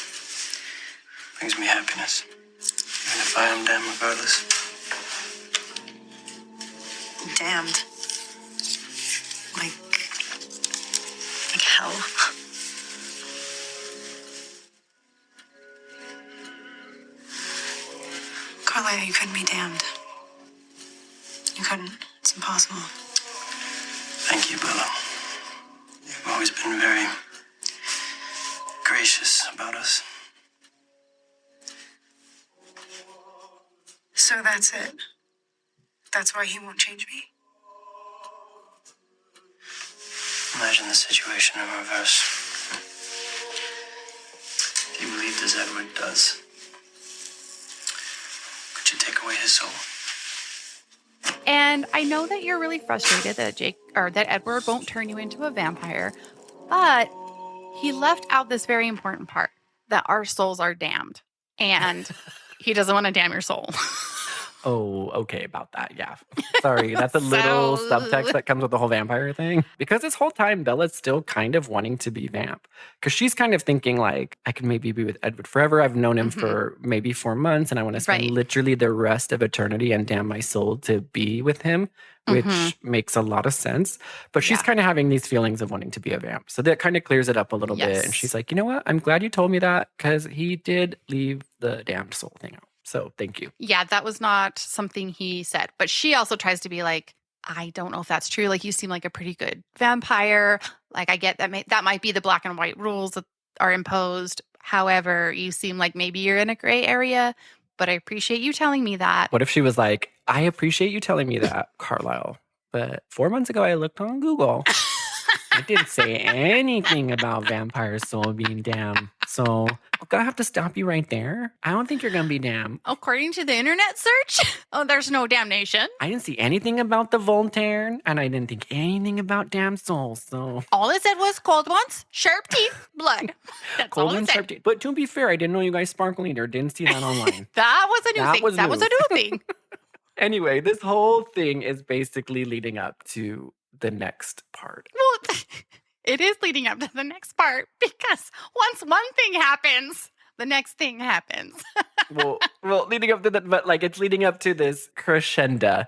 Brings me happiness. Even if I am damned regardless. Damned. Like hell. Carlisle, you couldn't be damned. You couldn't. It's impossible. Thank you, Bella. You've always been very gracious about us. So that's it. That's why he won't change me. Imagine the situation in reverse. If you believed as Edward does, could you take away his soul? And I know that you're really frustrated that Edward won't turn you into a vampire, but he left out this very important part that our souls are damned, and he doesn't want to damn your soul. Oh, okay, about that. Yeah. Sorry. That's a little subtext that comes with the whole vampire thing. Because this whole time, Bella's still kind of wanting to be vamp. Because she's kind of thinking like, I can maybe be with Edward forever. I've known him for maybe 4 months and I want to spend literally the rest of eternity and damn my soul to be with him, which makes a lot of sense. But she's kind of having these feelings of wanting to be a vamp. So that kind of clears it up a little bit. And she's like, you know what? I'm glad you told me that because he did leave the damned soul thing out. So thank you. Yeah, that was not something he said. But she also tries to be like, I don't know if that's true. Like, you seem like a pretty good vampire. Like, I get that might be the black and white rules that are imposed. However, you seem like maybe you're in a gray area, but I appreciate you telling me that. What if she was like, I appreciate you telling me that, Carlisle, but 4 months ago I looked on Google I didn't say anything about vampire soul being damned. So I'm gonna have to stop you right there. I don't think you're gonna be damned. According to the internet search, there's no damnation. I didn't see anything about the Volturi, and I didn't think anything about damn souls. So All it said was cold ones, sharp teeth, blood. That's cold all it and said. sharp teeth. But to be fair, I didn't know you guys sparkle either. Didn't see that online. That was a new That thing. was That was a news. new thing. Anyway, this whole thing is basically leading up to the next part. Well, it is leading up to the next part because once one thing happens, the next thing happens. well, leading up to that, but like it's leading up to this crescendo.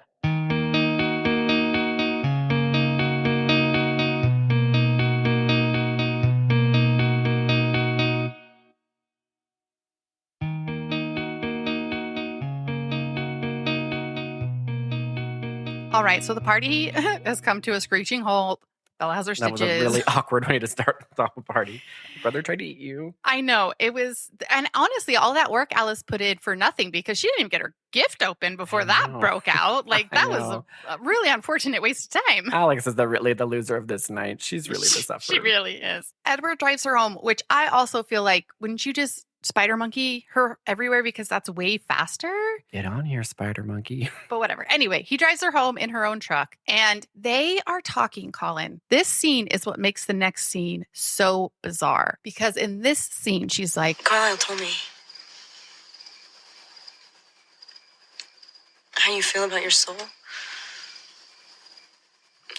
All right, so the party has come to a screeching halt. Bella has her That was stitches. a really awkward way to start the whole party. Brother tried to eat you. I know. It was, and honestly, all that work Alice put in for nothing because she didn't even get her gift open before that know. broke out. Like, I that was know. a really unfortunate waste of time. Alex is really the loser of this night. She's really the sufferer. She really is. Edward drives her home, which I also feel like, wouldn't you just spider monkey her everywhere because that's way faster? Get on here, spider monkey. But whatever. Anyway, he drives her home in her own truck and they are talking, Colin. This scene is what makes the next scene so bizarre because in this scene, she's like, Carlisle told me how you feel about your soul.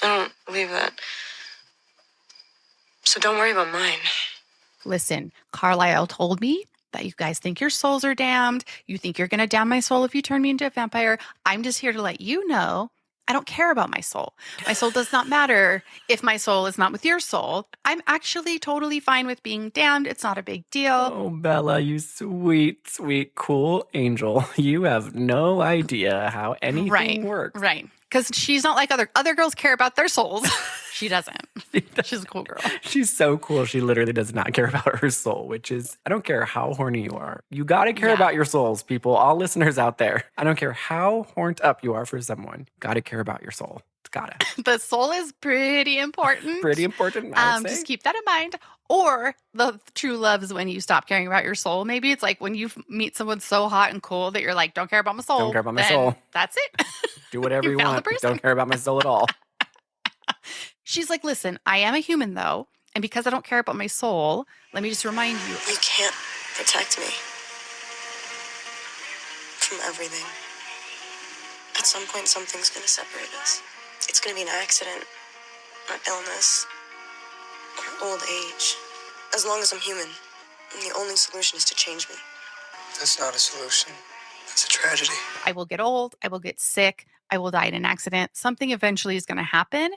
I don't believe that. So don't worry about mine. listen, Carlisle told me that you guys think your souls are damned. You think you're going to damn my soul if you turn me into a vampire. I'm just here to let you know I don't care about my soul. My soul does not matter if my soul is not with your soul. I'm actually totally fine with being damned. It's not a big deal. Oh, Bella, you sweet, sweet, cool angel. You have no idea how anything works. Right. Because she's not like other girls care about their souls. She doesn't. She's a cool girl. She's so cool. She literally does not care about her soul, which is, I don't care how horny you are. You got to care about your souls, people. All listeners out there. I don't care how horned up you are for someone. Got to care about your soul. It's got to. The soul is pretty important. Pretty important, I would say. Just keep that in mind. Or the true love is when you stop caring about your soul. Maybe it's like when you meet someone so hot and cool that you're like, don't care about my soul. Don't care about my then soul. That's it. Do whatever you found want. the person. Don't care about my soul at all. She's like, listen, I am a human though. And because I don't care about my soul, let me just remind you. You can't protect me from everything. At some point, something's gonna separate us. It's gonna be an accident, or illness, or old age. As long as I'm human, the only solution is to change me. That's not a solution. That's a tragedy. I will get old. I will get sick. I will die in an accident. Something eventually is going to happen.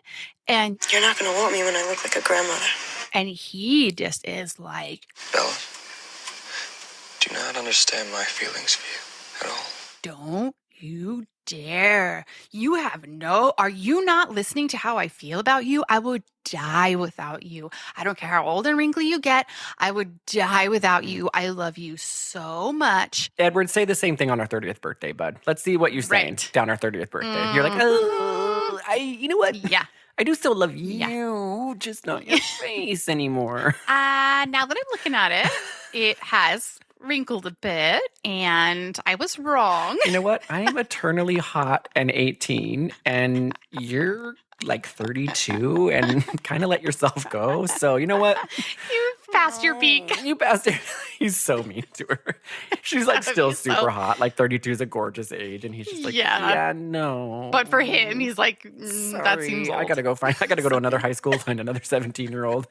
And You're not gonna want me when I look like a grandmother. and he just is like, Bella, do not understand my feelings for you at all. don't you dare. You have are you not listening to how I feel about you? I would die without you. I don't care how old and wrinkly you get. I would die without you. I love you so much. Edward, say the same thing on our 30th birthday, bud. Let's see what you're saying down our 30th birthday. You're like, oh, you know what? Yeah. I do still love you, just not your face anymore. Now that I'm looking at it, it has wrinkled a bit and I was wrong. You know what? I am eternally hot and 18 and you're like 32 and kind of let yourself go. So you know what? You've passed your peak. You passed it. He's so mean to her. She's like still So- super hot. Like 32 is a gorgeous age. And he's just like, yeah no. But for him, he's like, that seems Sorry, old. I gotta go to another high school, find another 17-year-old.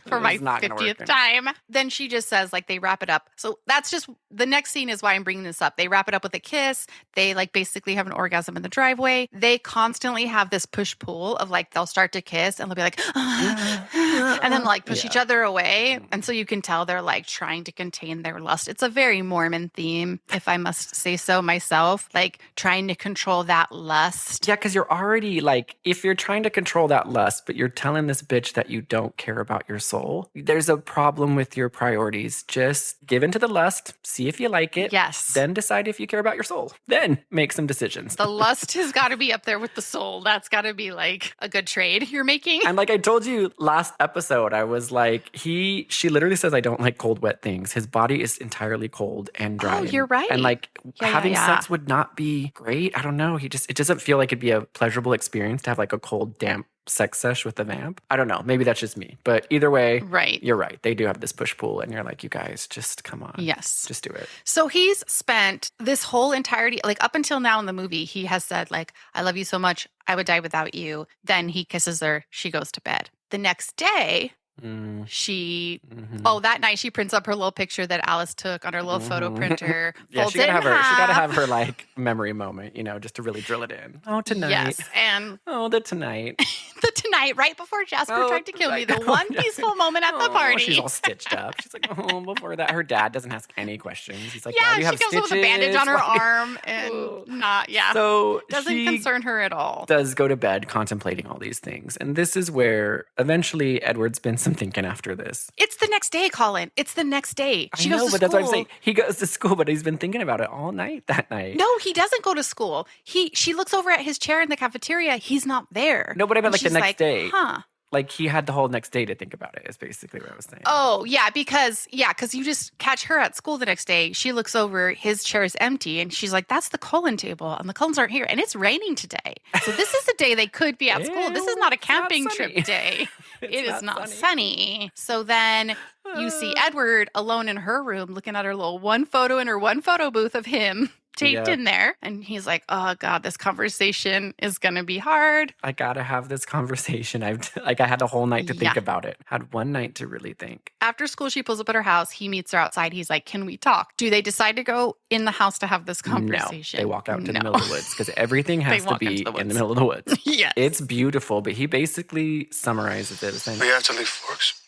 For my It's not gonna work. 50th time. Then she just says, like, they wrap it up. So that's just the next scene is why I'm bringing this up. They wrap it up with a kiss. They like basically have an orgasm in the driveway. They constantly have this push pull of like they'll start to kiss and they'll be like, and then like push each other away. die. And so you can tell they're like trying to contain their lust. It's a very Mormon theme, if I must say so myself, like trying to control that lust. Yeah, because you're already like, if you're trying to control that lust, but you're telling this bitch that you don't care about your soul, there's a problem with your priorities. Just give into the lust, see if you like it. Yes. Then decide if you care about your soul. Then make some decisions. The lust has got to be up there with the soul. That's got to be like a good trade you're making. And like I told you last episode, I was like, she literally says, I don't like cold, wet things. His body is entirely cold and dry. Oh, you're right. And like having sex would not be great. I don't know. It doesn't feel like it'd be a pleasurable experience to have like a cold, damp sex sesh with a vamp. I don't know. Maybe that's just me. But either way, you're right. They do have this push-pull and you're like, you guys, just come on. Yes. Just do it. So he's spent this whole entirety, like up until now in the movie, he has said like, I love you so much. I would die without you. Then he kisses her. She goes to bed. The next day, that night she prints up her little picture that Alice took on her little photo printer. Yeah, she gotta have her like memory moment, just to really drill it in. Oh, tonight. Yes, and the tonight. The tonight, right before Jasper tried to kill me. The one peaceful moment at the party. She's all stitched up. She's like, before that, her dad doesn't ask any questions. He's like, yeah, do you have she goes stitches? with a bandage on her arm and So doesn't concern her at all. Does go to bed contemplating all these things. And this is where eventually Edward spends some thinking after this. It's the next day, Colin. It's the next day. She goes to but school. That's what I'm saying. He goes to school, but he's been thinking about it all night that night. No, he doesn't go to school. She looks over at his chair in the cafeteria. He's not there. No, but I meant like the next day. Huh. Like he had the whole next day to think about it is basically what I was saying. Oh, yeah, because you just catch her at school the next day. She looks over, his chair is empty, and she's like, that's the Cullen table, and the Cullens aren't here, and it's raining today. So this is a day they could be at school. This is not a camping trip day. It is not sunny. So then you see Edward alone in her room looking at her little one photo in her one photo booth of him taped in there. And he's like, oh God, this conversation is going to be hard. I got to have this conversation. I had a whole night to think about it. Had one night to really think. After school, she pulls up at her house. He meets her outside. He's like, can we talk? Do they decide to go in the house to have this conversation? No, they walk out to the middle of the woods because everything has to be in the middle of the woods. Yes. It's beautiful, but he basically summarizes it as saying, we have to leave Forks.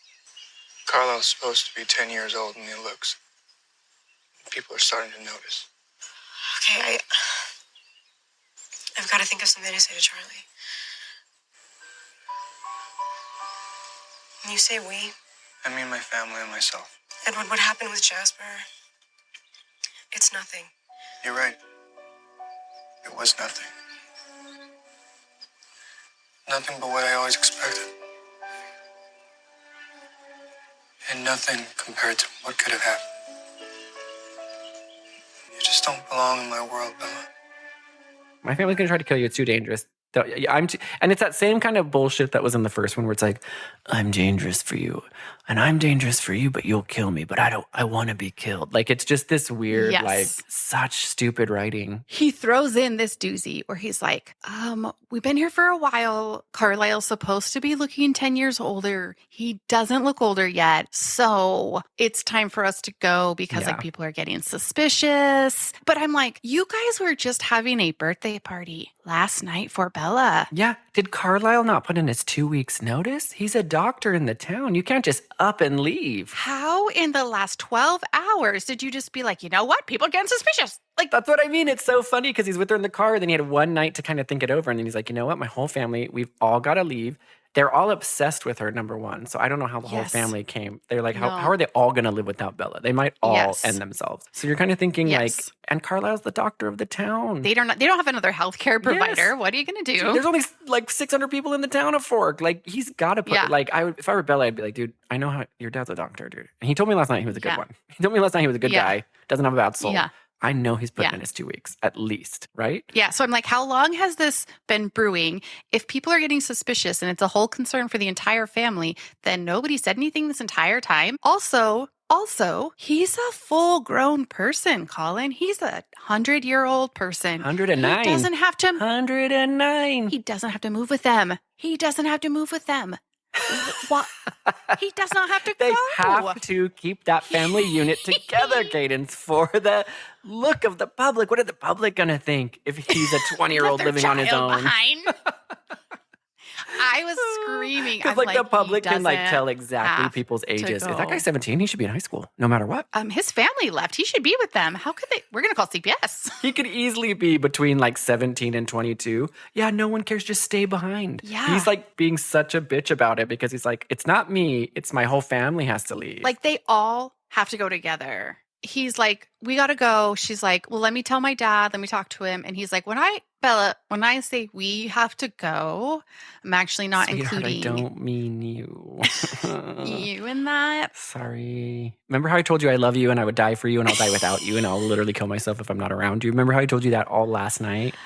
Carlisle's supposed to be 10 years old and he looks. People are starting to notice. Okay, I've got to think of something to say to Charlie. When you say we, I mean my family and myself. Edward, what happened with Jasper? It's nothing. You're right. It was nothing. Nothing but what I always expected. And nothing compared to what could have happened. You just don't belong in my world, Bella. my family's going to try to kill you. It's too dangerous. And it's that same kind of bullshit that was in the first one where it's like, I'm dangerous for you and I'm dangerous for you, but you'll kill me. But I want to be killed. Like, it's just this weird, like such stupid writing. He throws in this doozy where he's like, we've been here for a while. Carlisle's supposed to be looking 10 years older. He doesn't look older yet. So it's time for us to go because like people are getting suspicious. But I'm like, you guys were just having a birthday party last night for Bella. Yeah. Did Carlisle not put in his 2 weeks notice? He's a doctor in the town. You can't just up and leave. How in the last 12 hours did you just be like, you know what? People are getting suspicious. Like, that's what I mean. It's so funny because he's with her in the car. Then he had one night to kind of think it over. And then he's like, you know what? My whole family, we've all got to leave. They're all obsessed with her, number one. So I don't know how the whole family came. They're like, how are they all going to live without Bella? They might all end themselves. So you're kind of thinking like, and Carlisle's the doctor of the town. They don't have another healthcare provider. What are you going to do? There's only like 600 people in the town of Fork. Like, he's got to put, if I were Bella, I'd be like, dude, I know how your dad's a doctor, dude. And he told me last night he was a good one. He told me last night he was a good guy. Doesn't have a bad soul. Yeah. I know he's putting in his 2 weeks, at least, right? Yeah. So I'm like, how long has this been brewing? If people are getting suspicious and it's a whole concern for the entire family, then nobody said anything this entire time. Also, he's a full-grown person, Colin. He's a 100-year-old person. 109. He doesn't have to... 109. He doesn't have to move with them. What? He does not have to They go. have to keep that family unit together, Cadence, for the look of the public. What are the public going to think if he's a 20-year-old living on his own? I was screaming. Because I'm like the he public can like doesn't tell exactly have people's to ages. If that go. guy's 17, he should be in high school, no matter what. His family left. He should be with them. How could they? We're gonna call CPS. He could easily be between like 17 and 22. Yeah, no one cares. Just stay behind. Yeah. He's like being such a bitch about it because he's like, it's not me. It's my whole family has to leave. Like they all have to go together. He's like, we gotta go. She's like, well, let me tell my dad. Let me talk to him. And he's like, Bella, when I say we have to go, I'm actually not Sweetheart, including I don't mean you. you in that. Sorry. Remember how I told you I love you and I would die for you and I'll die without you and I'll literally kill myself if I'm not around you? Remember how I told you that all last night?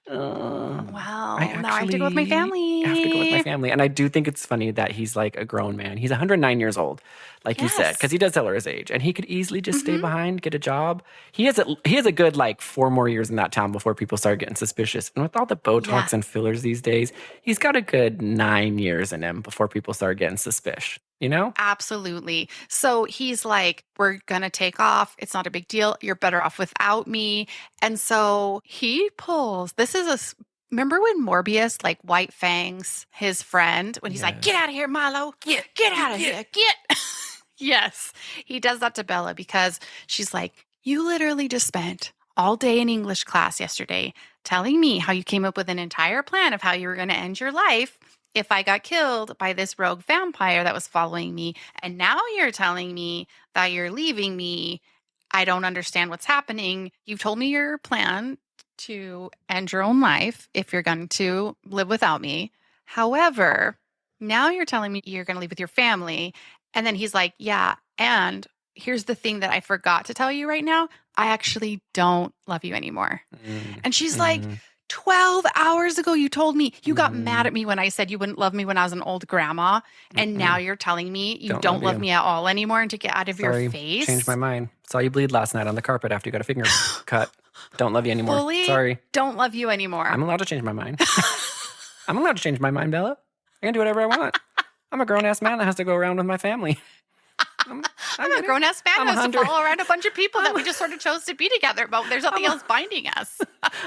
Well, now I have to actually go with my family. I have to go with my family. And I do think it's funny that he's like a grown man. He's 109 years old, like you said, because he does tell her his age. And he could easily just stay behind, get a job. He has a good like 4 more years in that town before people start getting suspicious. And with all the Botox and fillers these days, he's got a good 9 years in him before people start getting suspicious. You know? Absolutely. So he's like, we're going to take off. It's not a big deal. You're better off without me. And so he pulls, remember when Morbius, like White Fangs, his friend, when he's like, get out of here, Milo. Get out of here. Get. Yes. He does that to Bella because she's like, you literally just spent all day in English class yesterday telling me how you came up with an entire plan of how you were going to end your life if I got killed by this rogue vampire that was following me. And now you're telling me that you're leaving me. I don't understand what's happening. You've told me your plan to end your own life if you're going to live without me. However, now you're telling me you're going to leave with your family. And then he's like, yeah, and here's the thing that I forgot to tell you right now. I actually don't love you anymore. And she's like, 12 hours ago, you told me you got mad at me when I said you wouldn't love me when I was an old grandma. And now you're telling me you don't love me at all anymore and to get out of your face. Changed my mind. Saw you bleed last night on the carpet after you got a finger cut. Don't love you anymore. Fully Sorry. Don't love you anymore. I'm allowed to change my mind. I'm allowed to change my mind, Bella. I can do whatever I want. I'm a grown-ass man that has to go around with my family. I'm a grown-ass man who has to follow around a bunch of people that we just sort of chose to be together, but there's nothing else binding us.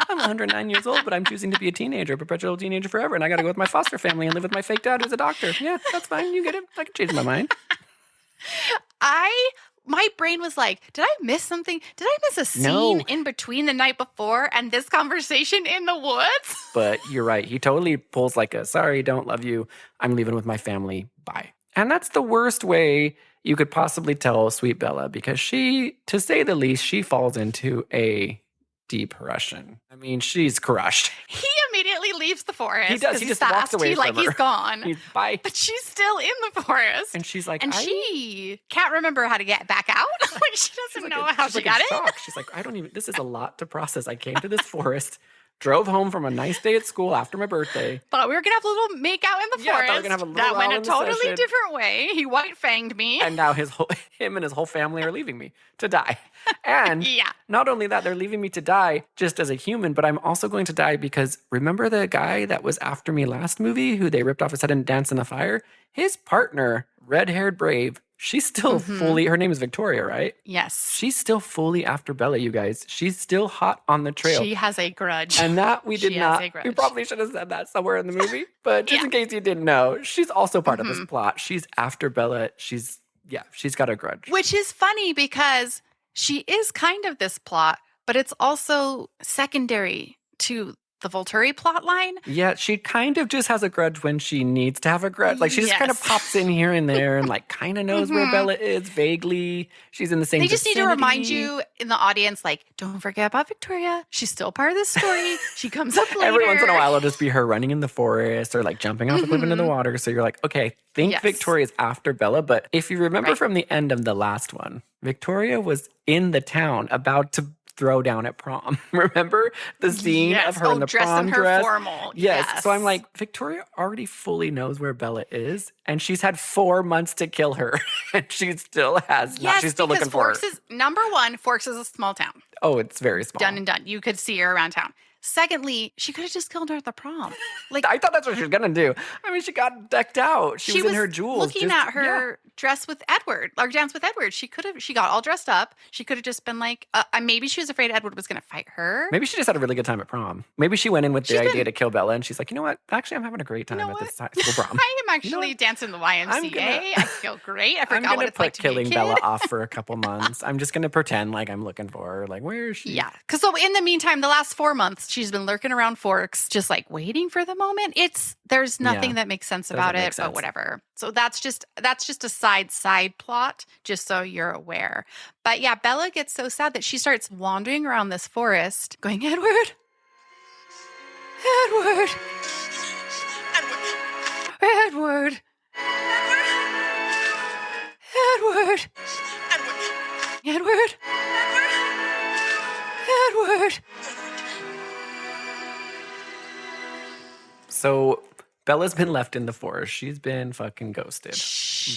I'm 109 years old, but I'm choosing to be a teenager, a perpetual teenager forever, and I got to go with my foster family and live with my fake dad who's a doctor. Yeah, that's fine. You get it. I can change my mind. My brain was like, did I miss something? Did I miss a scene in between the night before and this conversation in the woods? But you're right. He totally pulls like a, sorry, don't love you. I'm leaving with my family. Bye. And that's the worst way you could possibly tell sweet Bella because she, to say the least, she falls into a depression. I mean, she's crushed. He immediately leaves the forest. He does. He just walks away from her. He's gone. Bye. But she's still in the forest. And she's like, she can't remember how to get back out. Like she doesn't know how she got it. She's like, this is a lot to process. I came to this forest, drove home from a nice day at school after my birthday. Thought we were going to have a little make out in the forest. Thought we were gonna have a little that went a totally session. different way. He white fanged me. And now him and his whole family are leaving me to die. And not only that, they're leaving me to die just as a human, but I'm also going to die because remember the guy that was after me last movie who they ripped off his head and danced in the fire? His partner, red-haired Brave, she's still fully, her name is Victoria, right? Yes. She's still fully after Bella, you guys. She's still hot on the trail. She has a grudge. And that we did not, we probably should have said that somewhere in the movie, but just in case you didn't know, she's also part of this plot. She's after Bella. She's got a grudge. Which is funny because she is kind of this plot, but it's also secondary to the Volturi plot line. Yeah, she kind of just has a grudge when she needs to have a grudge. Like, she just kind of pops in here and there and, like, kind of knows where Bella is vaguely. She's in the same They just vicinity. need to remind you in the audience, like, don't forget about Victoria. She's still part of the story. She comes up later. Every once in a while, it'll just be her running in the forest or, like, jumping off a cliff into the water. So you're like, okay, I think Victoria's after Bella. But if you remember from the end of the last one, Victoria was in the town about to throw down at prom. Remember the scene of her in the prom dress? Formal. Yes. So I'm like, Victoria already fully knows where Bella is, and she's had 4 months to kill her, and she still has not. She's still looking for her. Number one, Forks is a small town. Oh, it's very small. Done and done. You could see her around town. Secondly, she could have just killed her at the prom. Like, I thought that's what she was gonna do. I mean, she got decked out. She was in her jewels. Looking at her dress with Edward or dance with Edward. She got all dressed up. She could have just been like, maybe she was afraid Edward was going to fight her. Maybe she just had a really good time at prom. Maybe she went in with the idea to kill Bella, and she's like, you know what? Actually, I'm having a great time at this high school prom. I am actually dancing the YMCA. I feel great. I forgot what it's like to be a killing kid. Bella off for a couple months. I'm just gonna pretend like I'm looking for her. Like, where is she? Yeah, because so in the meantime, the last 4 months, she's been lurking around Forks, just like waiting for the moment. There's nothing that makes sense about it, but whatever. So that's just a side plot, just so you're aware. But yeah, Bella gets so sad that she starts wandering around this forest, going, Edward, Edward, Edward, Edward, Edward, Edward. So Bella's been left in the forest. She's been fucking ghosted.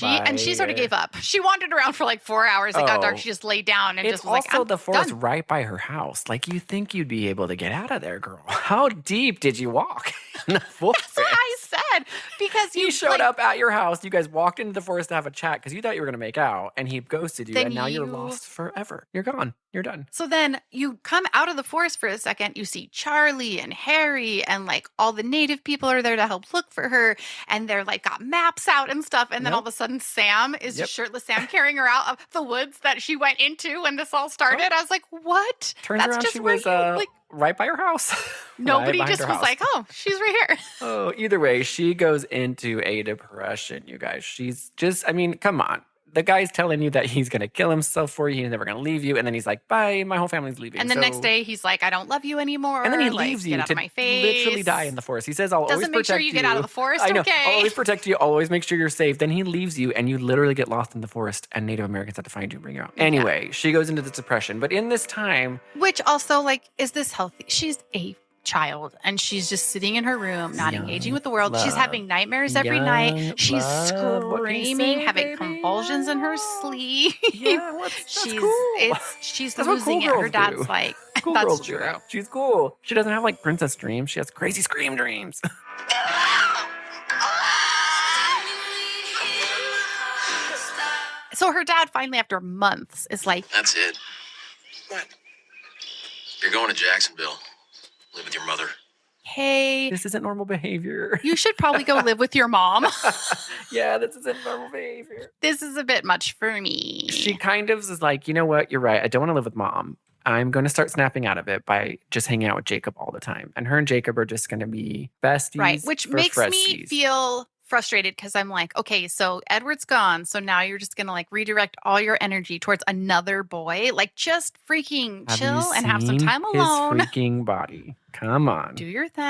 And she sort of gave up. She wandered around for like 4 hours. It got dark. She just laid down and just was like, the forest right by her house. Like, you think you'd be able to get out of there, girl. How deep did you walk in the forest? That's what I said. Because he showed up at your house. You guys walked into the forest to have a chat because you thought you were going to make out, and he ghosted you, and now you're lost forever. You're gone. You're done. So then you come out of the forest for a second. You see Charlie and Harry and like all the native people are there to help look for her. And they're like got maps out and stuff. And then all of a sudden Sam is just shirtless Sam carrying her out of the woods that she went into when this all started. I was like, what? Turns around she was right by her house. Nobody just was like, oh, she's right here. Oh, either way, she goes into a depression, you guys. She's just, I mean, come on. The guy's telling you that he's going to kill himself for you. He's never going to leave you. And then he's like, bye, my whole family's leaving. And the next day, he's like, I don't love you anymore. And then he leaves you get out to of my face. literally die in the forest. He says, I'll always protect you. Doesn't make sure you get out of the forest, I know. okay? I'll always protect you. I'll always make sure you're safe. Then he leaves you and you literally get lost in the forest and Native Americans have to find you and bring you out. Anyway, she goes into this depression. But in this time... Which also, like, is this healthy? She's a child and she's just sitting in her room, not engaging with the world. She's having nightmares every night. She's screaming, having convulsions in her sleep. Yeah, that's cool. She's that's losing it. Her dad's do. like, cool that's true. She's cool. She doesn't have like princess dreams. She has crazy scream dreams. So her dad finally, after months, is like, that's it. What? You're going to Jacksonville. Live with your mother. Hey, this isn't normal behavior. You should probably go live with your mom. Yeah, this isn't normal behavior. This is a bit much for me. She kind of is like, you know what? You're right. I don't want to live with mom. I'm going to start snapping out of it by just hanging out with Jacob all the time. And her and Jacob are just going to be besties. Right, which makes me feel frustrated because I'm like, okay, so Edward's gone. So now you're just going to like redirect all your energy towards another boy. Like just freaking chill and have some time alone. His freaking body. Come on. Do your thing.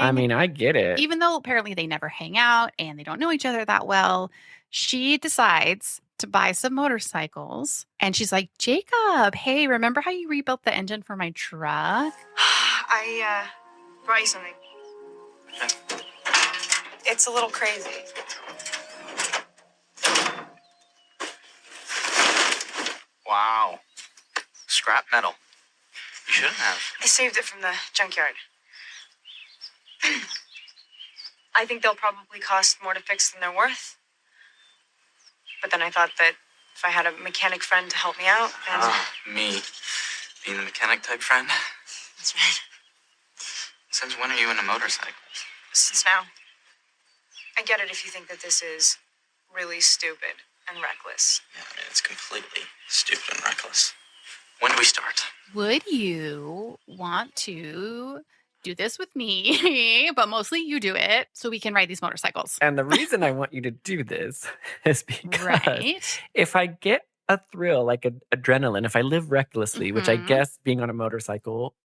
I mean, I get it. Even though apparently they never hang out and they don't know each other that well, she decides to buy some motorcycles. And she's like, Jacob, hey, remember how you rebuilt the engine for my truck? I brought you something. It's a little crazy. Wow. Scrap metal. You shouldn't have. I saved it from the junkyard. I think they'll probably cost more to fix than they're worth. But then I thought that if I had a mechanic friend to help me out, then... Me. Being the mechanic type friend? That's right. Since when are you into motorcycles? Since now. I get it if you think that this is really stupid and reckless. Yeah, I mean, it's completely stupid and reckless. When do we start? Would you want to do this with me? But mostly you do it so we can ride these motorcycles. And the reason I want you to do this is because if I get a thrill, like adrenaline, if I live recklessly, which I guess being on a motorcycle